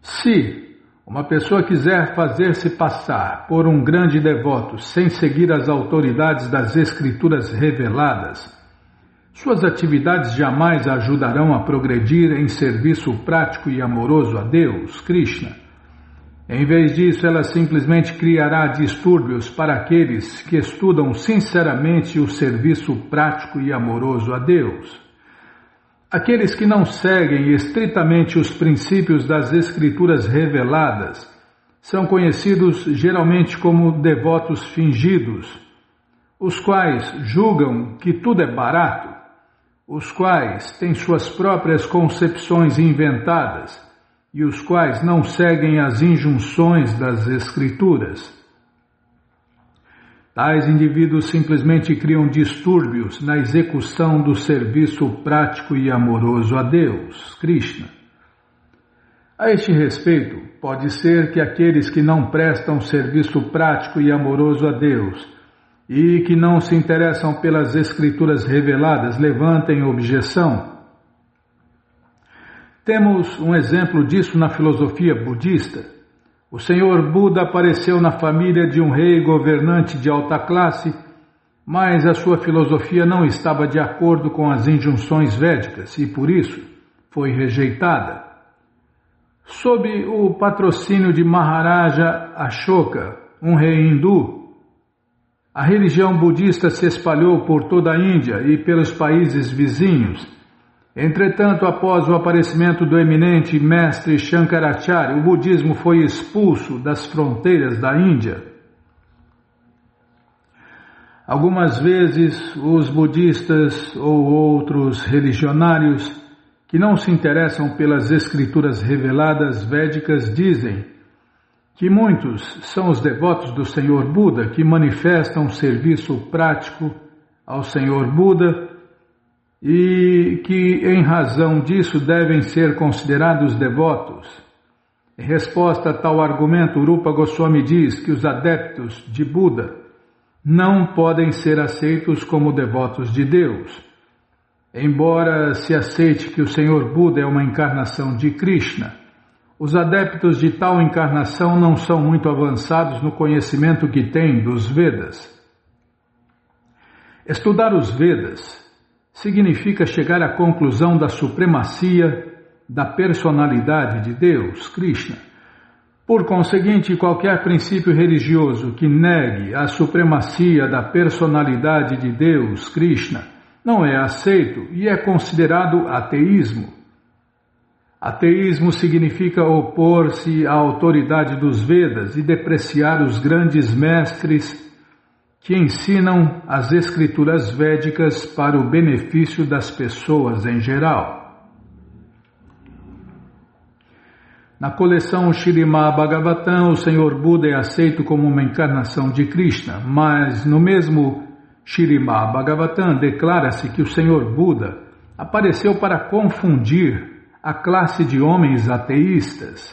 se uma pessoa quiser fazer-se passar por um grande devoto sem seguir as autoridades das escrituras reveladas, suas atividades jamais a ajudarão a progredir em serviço prático e amoroso a Deus, Krishna. Em vez disso, ela simplesmente criará distúrbios para aqueles que estudam sinceramente o serviço prático e amoroso a Deus. Aqueles que não seguem estritamente os princípios das escrituras reveladas são conhecidos geralmente como devotos fingidos, os quais julgam que tudo é barato, os quais têm suas próprias concepções inventadas e os quais não seguem as injunções das escrituras. Tais indivíduos simplesmente criam distúrbios na execução do serviço prático e amoroso a Deus, Krishna. A este respeito, pode ser que aqueles que não prestam serviço prático e amoroso a Deus e que não se interessam pelas escrituras reveladas levantem objeção. Temos um exemplo disso na filosofia budista. O Senhor Buda apareceu na família de um rei governante de alta classe, mas a sua filosofia não estava de acordo com as injunções védicas e, por isso, foi rejeitada. Sob o patrocínio de Maharaja Ashoka, um rei hindu, a religião budista se espalhou por toda a Índia e pelos países vizinhos. Entretanto, após o aparecimento do eminente mestre Shankaracharya, o budismo foi expulso das fronteiras da Índia. Algumas vezes, os budistas ou outros religionários que não se interessam pelas escrituras reveladas védicas dizem que muitos são os devotos do Senhor Buda que manifestam serviço prático ao Senhor Buda e que, em razão disso, devem ser considerados devotos. Em resposta a tal argumento, Rupa Goswami diz que os adeptos de Buda não podem ser aceitos como devotos de Deus. Embora se aceite que o Senhor Buda é uma encarnação de Krishna, os adeptos de tal encarnação não são muito avançados no conhecimento que têm dos Vedas. Estudar os Vedas significa chegar à conclusão da supremacia da personalidade de Deus, Krishna. Por conseguinte, qualquer princípio religioso que negue a supremacia da personalidade de Deus, Krishna, não é aceito e é considerado ateísmo. Ateísmo significa opor-se à autoridade dos Vedas e depreciar os grandes mestres que ensinam as escrituras védicas para o benefício das pessoas em geral. Na coleção Śrīmad Bhagavatam, o Senhor Buda é aceito como uma encarnação de Krishna, mas no mesmo Śrīmad Bhagavatam declara-se que o Senhor Buda apareceu para confundir a classe de homens ateístas.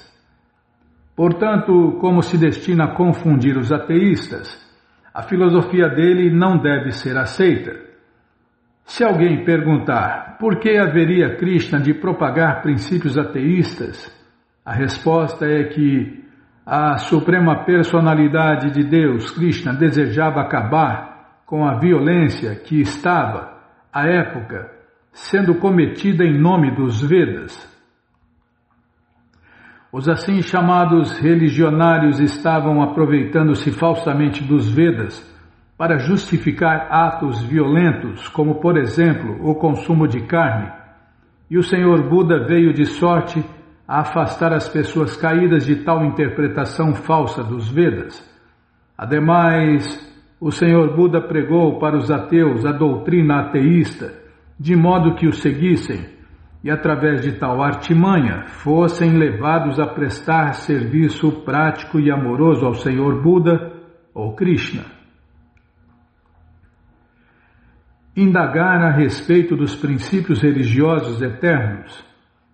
Portanto, como se destina a confundir os ateístas, a filosofia dele não deve ser aceita. Se alguém perguntar por que haveria Krishna de propagar princípios ateístas, a resposta é que a suprema personalidade de Deus, Krishna, desejava acabar com a violência que estava, à época, sendo cometida em nome dos Vedas. Os assim chamados religionários estavam aproveitando-se falsamente dos Vedas para justificar atos violentos, como, por exemplo, o consumo de carne, e o Senhor Buda veio de sorte a afastar as pessoas caídas de tal interpretação falsa dos Vedas. Ademais, o Senhor Buda pregou para os ateus a doutrina ateísta, de modo que o seguissem e, através de tal artimanha, fossem levados a prestar serviço prático e amoroso ao Senhor Buda ou Krishna. Indagar a respeito dos princípios religiosos eternos.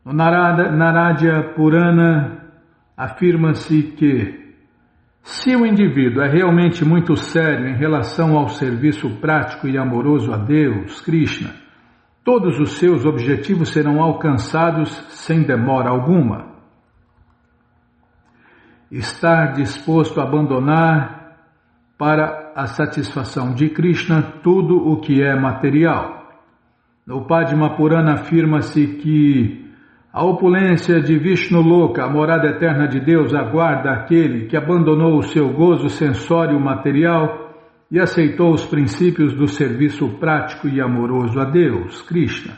No Narada Purana afirma-se que se o indivíduo é realmente muito sério em relação ao serviço prático e amoroso a Deus, Krishna, todos os seus objetivos serão alcançados sem demora alguma. Estar disposto a abandonar para a satisfação de Krishna tudo o que é material. No Padma Purana afirma-se que a opulência de Vishnu Loka, a morada eterna de Deus, aguarda aquele que abandonou o seu gozo sensório material e aceitou os princípios do serviço prático e amoroso a Deus, Krishna.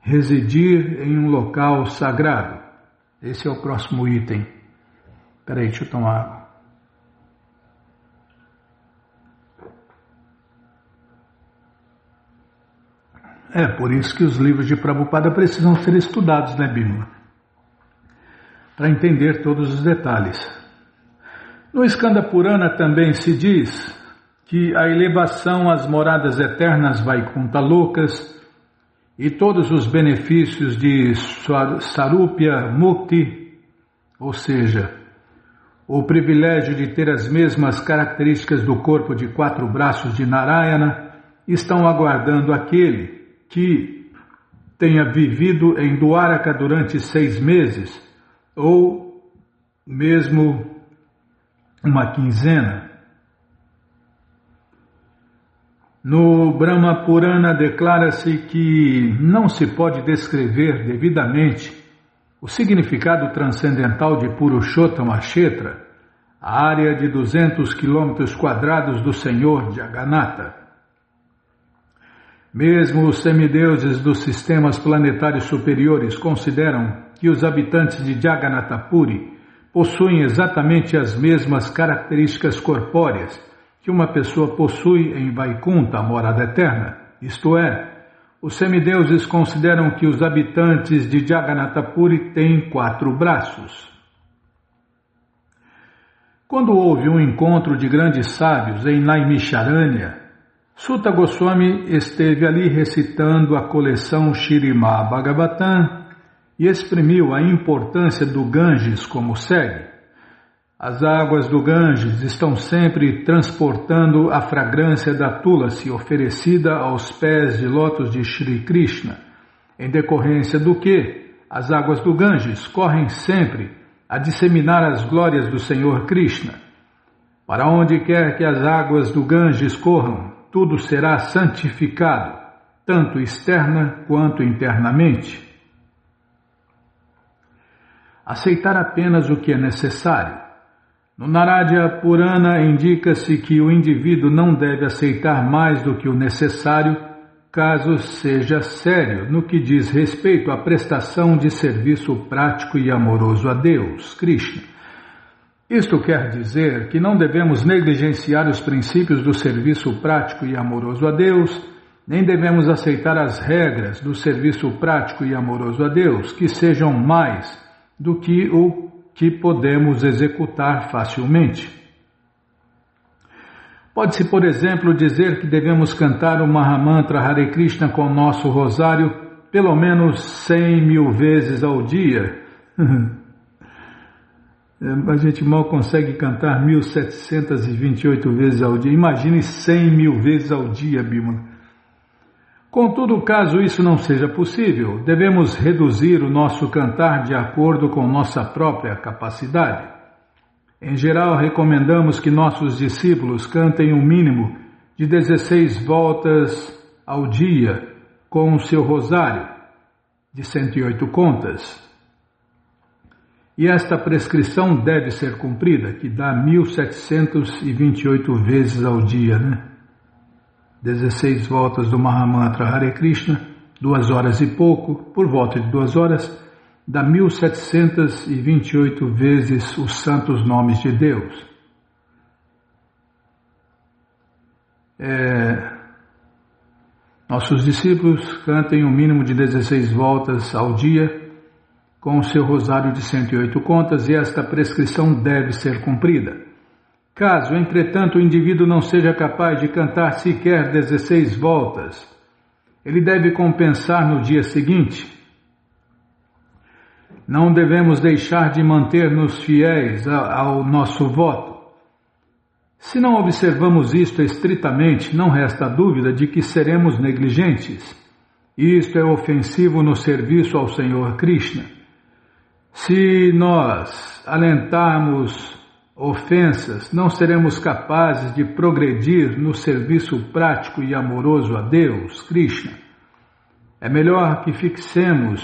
Residir em um local sagrado. Esse é o próximo item. Espera aí, deixa eu tomar água. É por isso que os livros de Prabhupada precisam ser estudados, né, Bimala? Para entender todos os detalhes. No Skanda Purana também se diz que a elevação às moradas eternas Vaikuntha Lokas e todos os benefícios de Sarupya Mukti, ou seja, o privilégio de ter as mesmas características do corpo de 4 braços de Narayana, estão aguardando aquele que tenha vivido em Dwaraka durante 6 meses, ou mesmo uma quinzena. No Brahma Purana declara-se que não se pode descrever devidamente O significado transcendental de Purushottam Kshetra, a área de 200 quilômetros quadrados do Senhor Jagannatha. Mesmo os semideuses dos sistemas planetários superiores consideram que os habitantes de Jagannatha Puri possuem exatamente as mesmas características corpóreas que uma pessoa possui em Vaikunta, a morada eterna, isto é, os semideuses consideram que os habitantes de Jagannatha Puri têm 4 braços. Quando houve um encontro de grandes sábios em Naimisharanya, Sutta Goswami esteve ali recitando a coleção Śrīmad Bhagavatam e exprimiu a importância do Ganges como segue. As águas do Ganges estão sempre transportando a fragrância da Tulasi oferecida aos pés de lótus de Shri Krishna, em decorrência do que as águas do Ganges correm sempre a disseminar as glórias do Senhor Krishna. Para onde quer que as águas do Ganges corram, tudo será santificado, tanto externa quanto internamente. Aceitar apenas o que é necessário. No Narada Purana indica-se que o indivíduo não deve aceitar mais do que o necessário, caso seja sério no que diz respeito à prestação de serviço prático e amoroso a Deus, Krishna. Isto quer dizer que não devemos negligenciar os princípios do serviço prático e amoroso a Deus, nem devemos aceitar as regras do serviço prático e amoroso a Deus que sejam mais do que o que podemos executar facilmente. Pode-se, por exemplo, dizer que devemos cantar o Mahamantra Hare Krishna com o nosso rosário pelo menos 100.000 vezes ao dia. A gente mal consegue cantar 1.728 vezes ao dia. Imagine 100.000 vezes ao dia, Bimala. Contudo, caso isso não seja possível, devemos reduzir o nosso cantar de acordo com nossa própria capacidade. Em geral, recomendamos que nossos discípulos cantem um mínimo de 16 voltas ao dia com o seu rosário, de 108 contas. E esta prescrição deve ser cumprida, que dá 1.728 vezes ao dia, né? 16 voltas do Mahamantra Hare Krishna, 2 horas e pouco, por volta de 2 horas, dá 1.728 vezes os santos nomes de Deus. Nossos discípulos cantem um mínimo de 16 voltas ao dia com o seu rosário de 108 contas e esta prescrição deve ser cumprida. Caso, entretanto, o indivíduo não seja capaz de cantar sequer 16 voltas, ele deve compensar no dia seguinte. Não devemos deixar de manter-nos fiéis ao nosso voto. Se não observamos isto estritamente, não resta dúvida de que seremos negligentes. Isto é ofensivo no serviço ao Senhor Krishna. Se nós alentarmos ofensas, não seremos capazes de progredir no serviço prático e amoroso a Deus, Krishna. É melhor que fixemos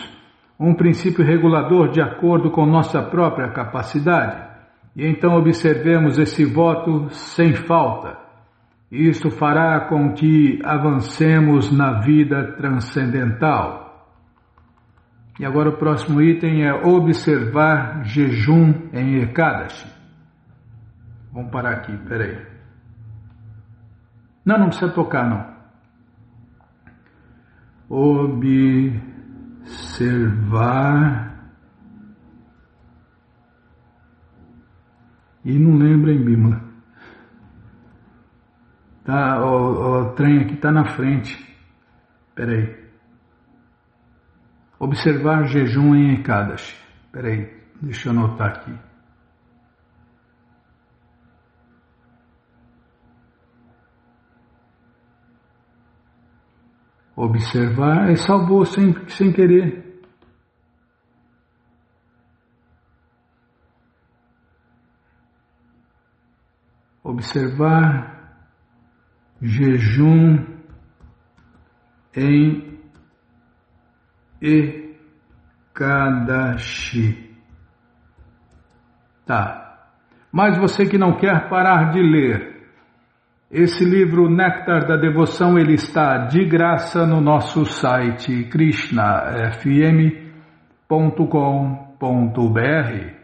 um princípio regulador de acordo com nossa própria capacidade e então observemos esse voto sem falta. Isto fará com que avancemos na vida transcendental. E agora o próximo item é observar jejum em Ekadashi. Vamos parar aqui, peraí. Não precisa tocar, não. Observar. E não lembra, hein, Bímola? Tá, o trem aqui está na frente. Peraí. Observar jejum em Ekadashi. Peraí, deixa eu anotar aqui. Observar, salvou sem querer. Observar jejum em Ekadashi. Ekadashi. Tá. Mas você que não quer parar de ler, esse livro Néctar da Devoção, ele está de graça no nosso site krishnafm.com.br.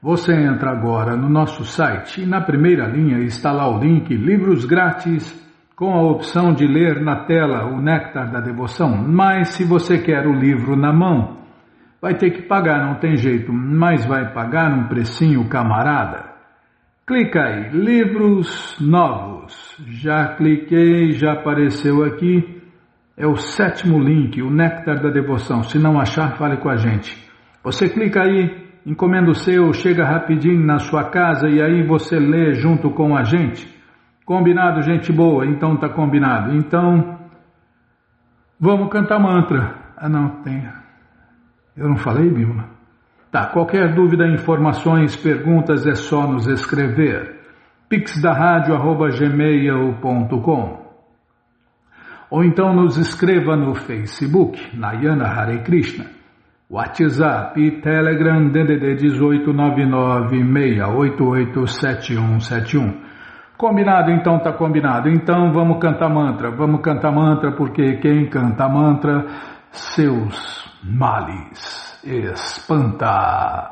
Você entra agora no nosso site e na primeira linha está lá o link Livros Grátis, com a opção de ler na tela o Néctar da Devoção. Mas se você quer o livro na mão, vai ter que pagar, não tem jeito, mas vai pagar um precinho camarada. Clica aí, livros novos. Já cliquei, já apareceu aqui. É o 7º link, o Néctar da Devoção. Se não achar, fale com a gente. Você clica aí, encomenda o seu, chega rapidinho na sua casa e aí você lê junto com a gente. Combinado, gente boa? Então tá combinado. Então, vamos cantar mantra. Ah, não, tem... Eu não falei, Bíblia? Tá, qualquer dúvida, informações, perguntas, é só nos escrever. pixdaradio@gmail.com ou então nos escreva no Facebook, Nayana Hare Krishna, WhatsApp e Telegram DDD 1899-688-7171. Combinado? Então tá combinado. Então vamos cantar mantra, porque quem canta mantra, seus males espanta.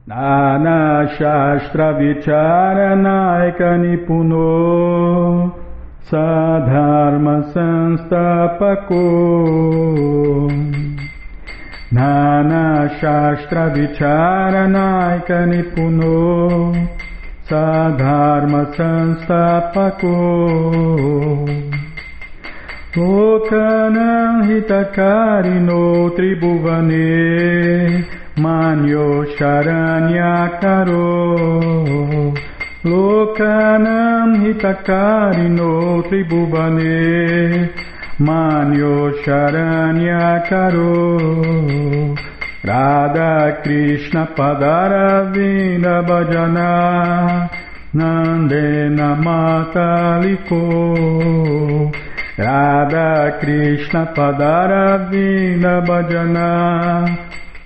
Nana Shastra Vicharanaika Nipuno Sadharma Sanstapako. Nana Shastra Vicharanaika Nipuno Sadharma Sanstapako. Lokanam hitakarino tribhuvane manyo sharanyakaro. Lokanam hitakarino tribhuvane manyo sharanyakaro. Radha Krishna Padaravinda Bhajana Nandena Mataliko. Radha Krishna Padaravinda Bhajana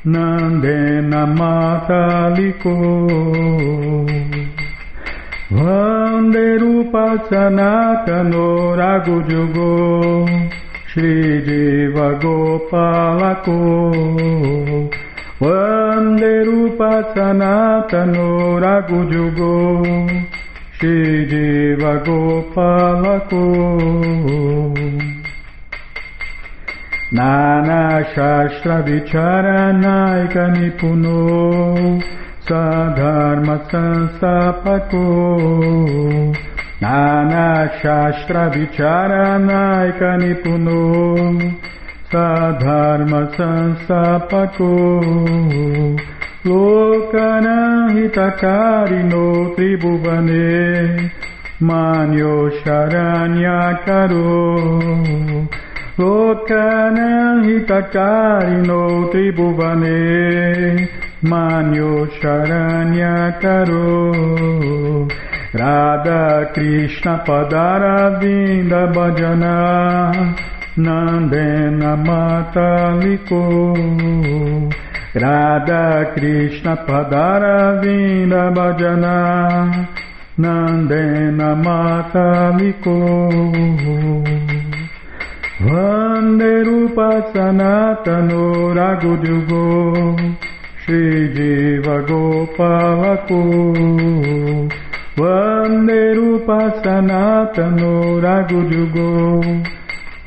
Nandena Mataliko. Vande Rupa Sanatano Raghujugo Shri Jiva Gopalako. Vande Rupa Sanatano Raghujugo Shri Jiva Gopalako. Nana Shastra Vicharanaika Nipuno Sadharma Sanstapako. Nana Shastra Vicharanaika Nipuno Sadharma Sanstapako. Lokana hitakarino tribhuvane manyo sharanyakaro. Lokana hitakarino tribhuvane manyo sharanyakaro. Radha Krishna Padaravinda Bhajana Nandena Mataliko. Radha Krishna Padaravinda Bhajana Nandena Mataliko. Vande Rupa Sanatano Raghujugo Shri Jiva Gopalako. Vande Rupa Sanatano Raghujugo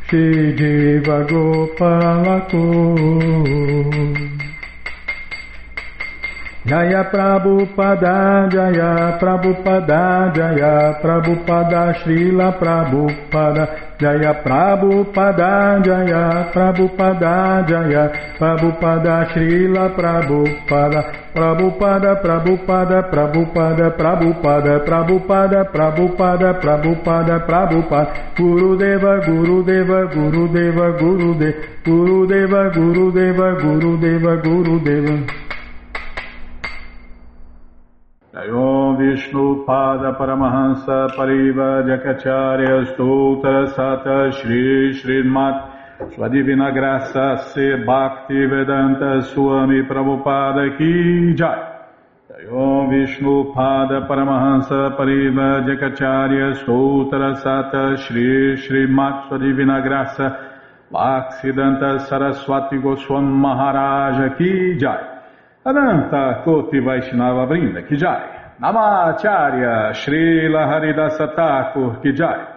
Shri Jiva Gopalako. Jaya Prabhupada, Jaya Prabhupada, Jaya Prabhupada, Srila Prabhupada, Jaya Prabhupada, Jaya Prabhupada, Jaya Prabhupada, Srila Prabhupada, Prabhupada, Prabhupada, Prabhupada, Prabhupada, Prabhupada, Prabhupada, Prabhupada, Prabhupada, Gurudeva, Gurudeva, Gurudeva, Gurudeva, Gurudeva, Gurudeva, Gurudeva, Gurudeva. Om Vishnu Pada Paramahansa Pariva Jakacharya Stoutra Sata Shri Srimat Sua Divina Graça Se Bhakti Vedanta Swami Prabhupada Ki Jai. Om Vishnu Pada Paramahansa Pariva Jakacharya Sutra Sata Shri Srimat Sua Divina Graça Bhaksidanta Saraswati Goswami Maharaja Ki Jai. Ananta Koti Vaishnava Vrinda Ki Jai. Namacharya Srila Haridasa Thakur Ki Jai.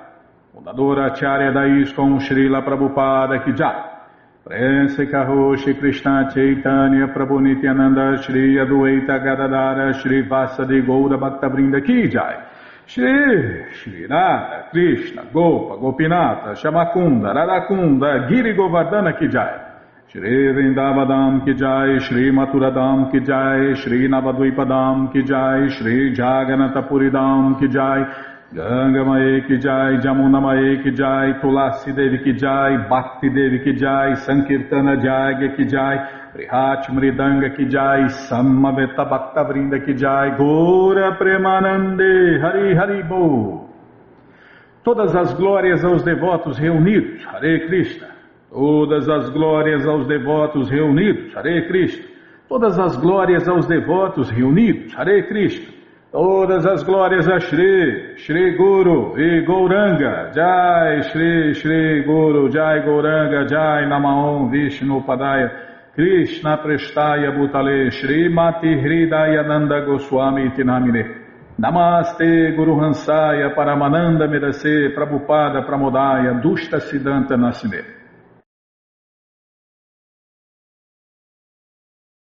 Fundadora Acharya da ISKCON Srila Prabhupada Ki Jai. Prense Karoshi Krishna Chaitanya Prabhu Nityananda Shri Adueta Gadadara Shri Vasadi Goura Bhaktavrinda Ki Jai. Shri Radha Krishna Gopa Gopinata Shamakunda Radakunda Giri Govardhana Ki Jai. Shri Vrindavadam Ki Jai, Shri Maturadam Ki Jai, Shri Navadvipadam Ki Jai, Shri Jaganatapuridam Ki Jai, Ganga Mae Ki Jai, Jamuna Mae Ki Jai, Tulasi Devi Ki Jai, Bhakti Devi Ki Jai, Sankirtana Jagya Ki Jai, Prihat Mridanga Ki Jai, Samaveta Bhakta Vrinda Ki Jai, Gora Premanande, Hari Hari Bo. Todas as glórias aos devotos reunidos, Hare Krishna. Todas as glórias aos devotos reunidos, Hare Krishna. Todas as glórias aos devotos reunidos, Hare Krishna. Todas as glórias a Shri, Shri Guru e Gauranga, Jai Shri, Shri Guru, Jai Gauranga, Jai Namaon Vishnu Padaya, Krishna Prestaya Bhutale, Shri Mati Hridayananda Goswami Tinamine. Namaste Guru Hansaya Paramananda Medase Prabhupada Pramodaya Dushta Siddhanta Nasime.